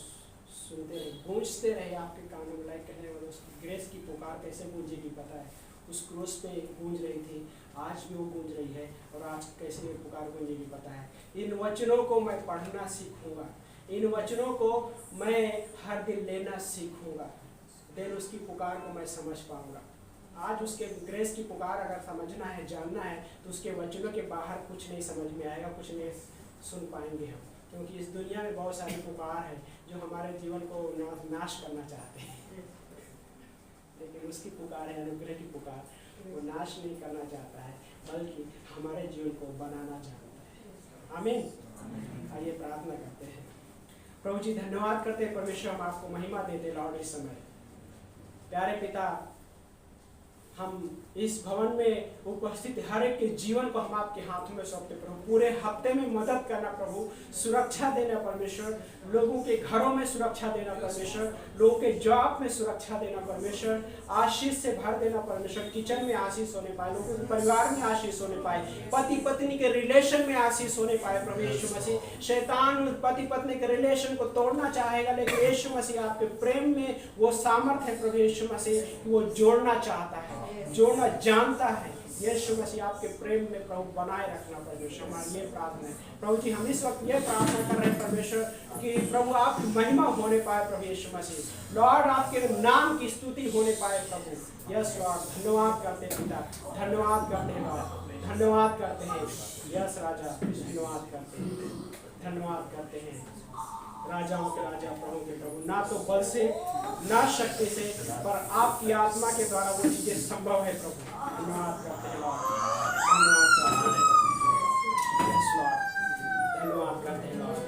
Speaker 5: सुनते रहे, गूंजते रहे आपके कानों में। लाइक कहने वाले उसकी ग्रेस की पुकार कैसे गूंजेगी पता है, उस क्रूस पे गूंज रही थी, आज भी वो गूंज रही है, और आज कैसे ये पुकार गूंजेगी पता है। इन वचनों को मैं पढ़ना सीखूंगा, इन वचनों को मैं हर दिन लेना सीखूंगा, देन उसकी पुकार को मैं समझ पाऊंगा। आज उसके ग्रेस की पुकार अगर समझना है, जानना है, तो उसके वचनों के बाहर कुछ नहीं समझ में आएगा, कुछ नहीं सुन पाएंगे हम, क्योंकि इस दुनिया में बहुत सारी पुकार है जो हमारे जीवन को नाश करना चाहते हैं। लेकिन उसकी पुकार है, अनुग्रह की पुकार, वो नाश नहीं करना चाहता है, बल्कि हमारे जीवन को बनाना चाहता है। आमीन। आइए प्रार्थना करते हैं। प्रभु जी धन्यवाद करते हैं, परमेश्वर हम आपको महिमा देते लॉर्ड इस समय। प्यारे पिता, हम इस भवन में उपस्थित हर एक के जीवन को हम आपके हाथों में सौंपते प्रभु। पूरे हफ्ते में मदद करना प्रभु, सुरक्षा देना परमेश्वर, लोगों के घरों में सुरक्षा देना परमेश्वर, लोगों के जॉब में सुरक्षा देना परमेश्वर, आशीष से भर देना परमेश्वर, किचन में आशीष होने पाए, लोगों के परिवार में आशीष होने पाए, पति पत्नी के रिलेशन में आशीष होने पाए प्रभु यीशु मसीह। शैतान पति पत्नी के रिलेशन को तोड़ना चाहेगा, लेकिन यीशु मसीह आपके प्रेम में वो सामर्थ्य है प्रभु यीशु मसीह, वो जोड़ना चाहता है, जोड़ना जानता है। यीशु मसीह आपके प्रेम में प्रभु बनाए रखना परमेश्वर, हमारी ये प्रार्थना है प्रभु जी। हम इस वक्त ये प्रार्थना कर रहे हैं परमेश्वर कि प्रभु आप महिमा होने पाए प्रभु यीशु मसीह, लॉर्ड आपके नाम की स्तुति होने पाए प्रभु। यस लॉर्ड, धन्यवाद करते हैं पिता, धन्यवाद करते हैं लॉर्ड, धन्यवाद करते हैं। यस राजा, धन्यवाद करते हैं, धन्यवाद करते हैं। राजाओं के राजा, प्रभु के प्रभु, ना तो बल से ना शक्ति से, पर आपकी आत्मा के द्वारा वो चीजें संभव है प्रभु। धन्यवाद करते हैं लॉर्ड, धन्यवाद करते हैं, यस लॉर्ड, धन्यवाद करते हैं लॉर्ड।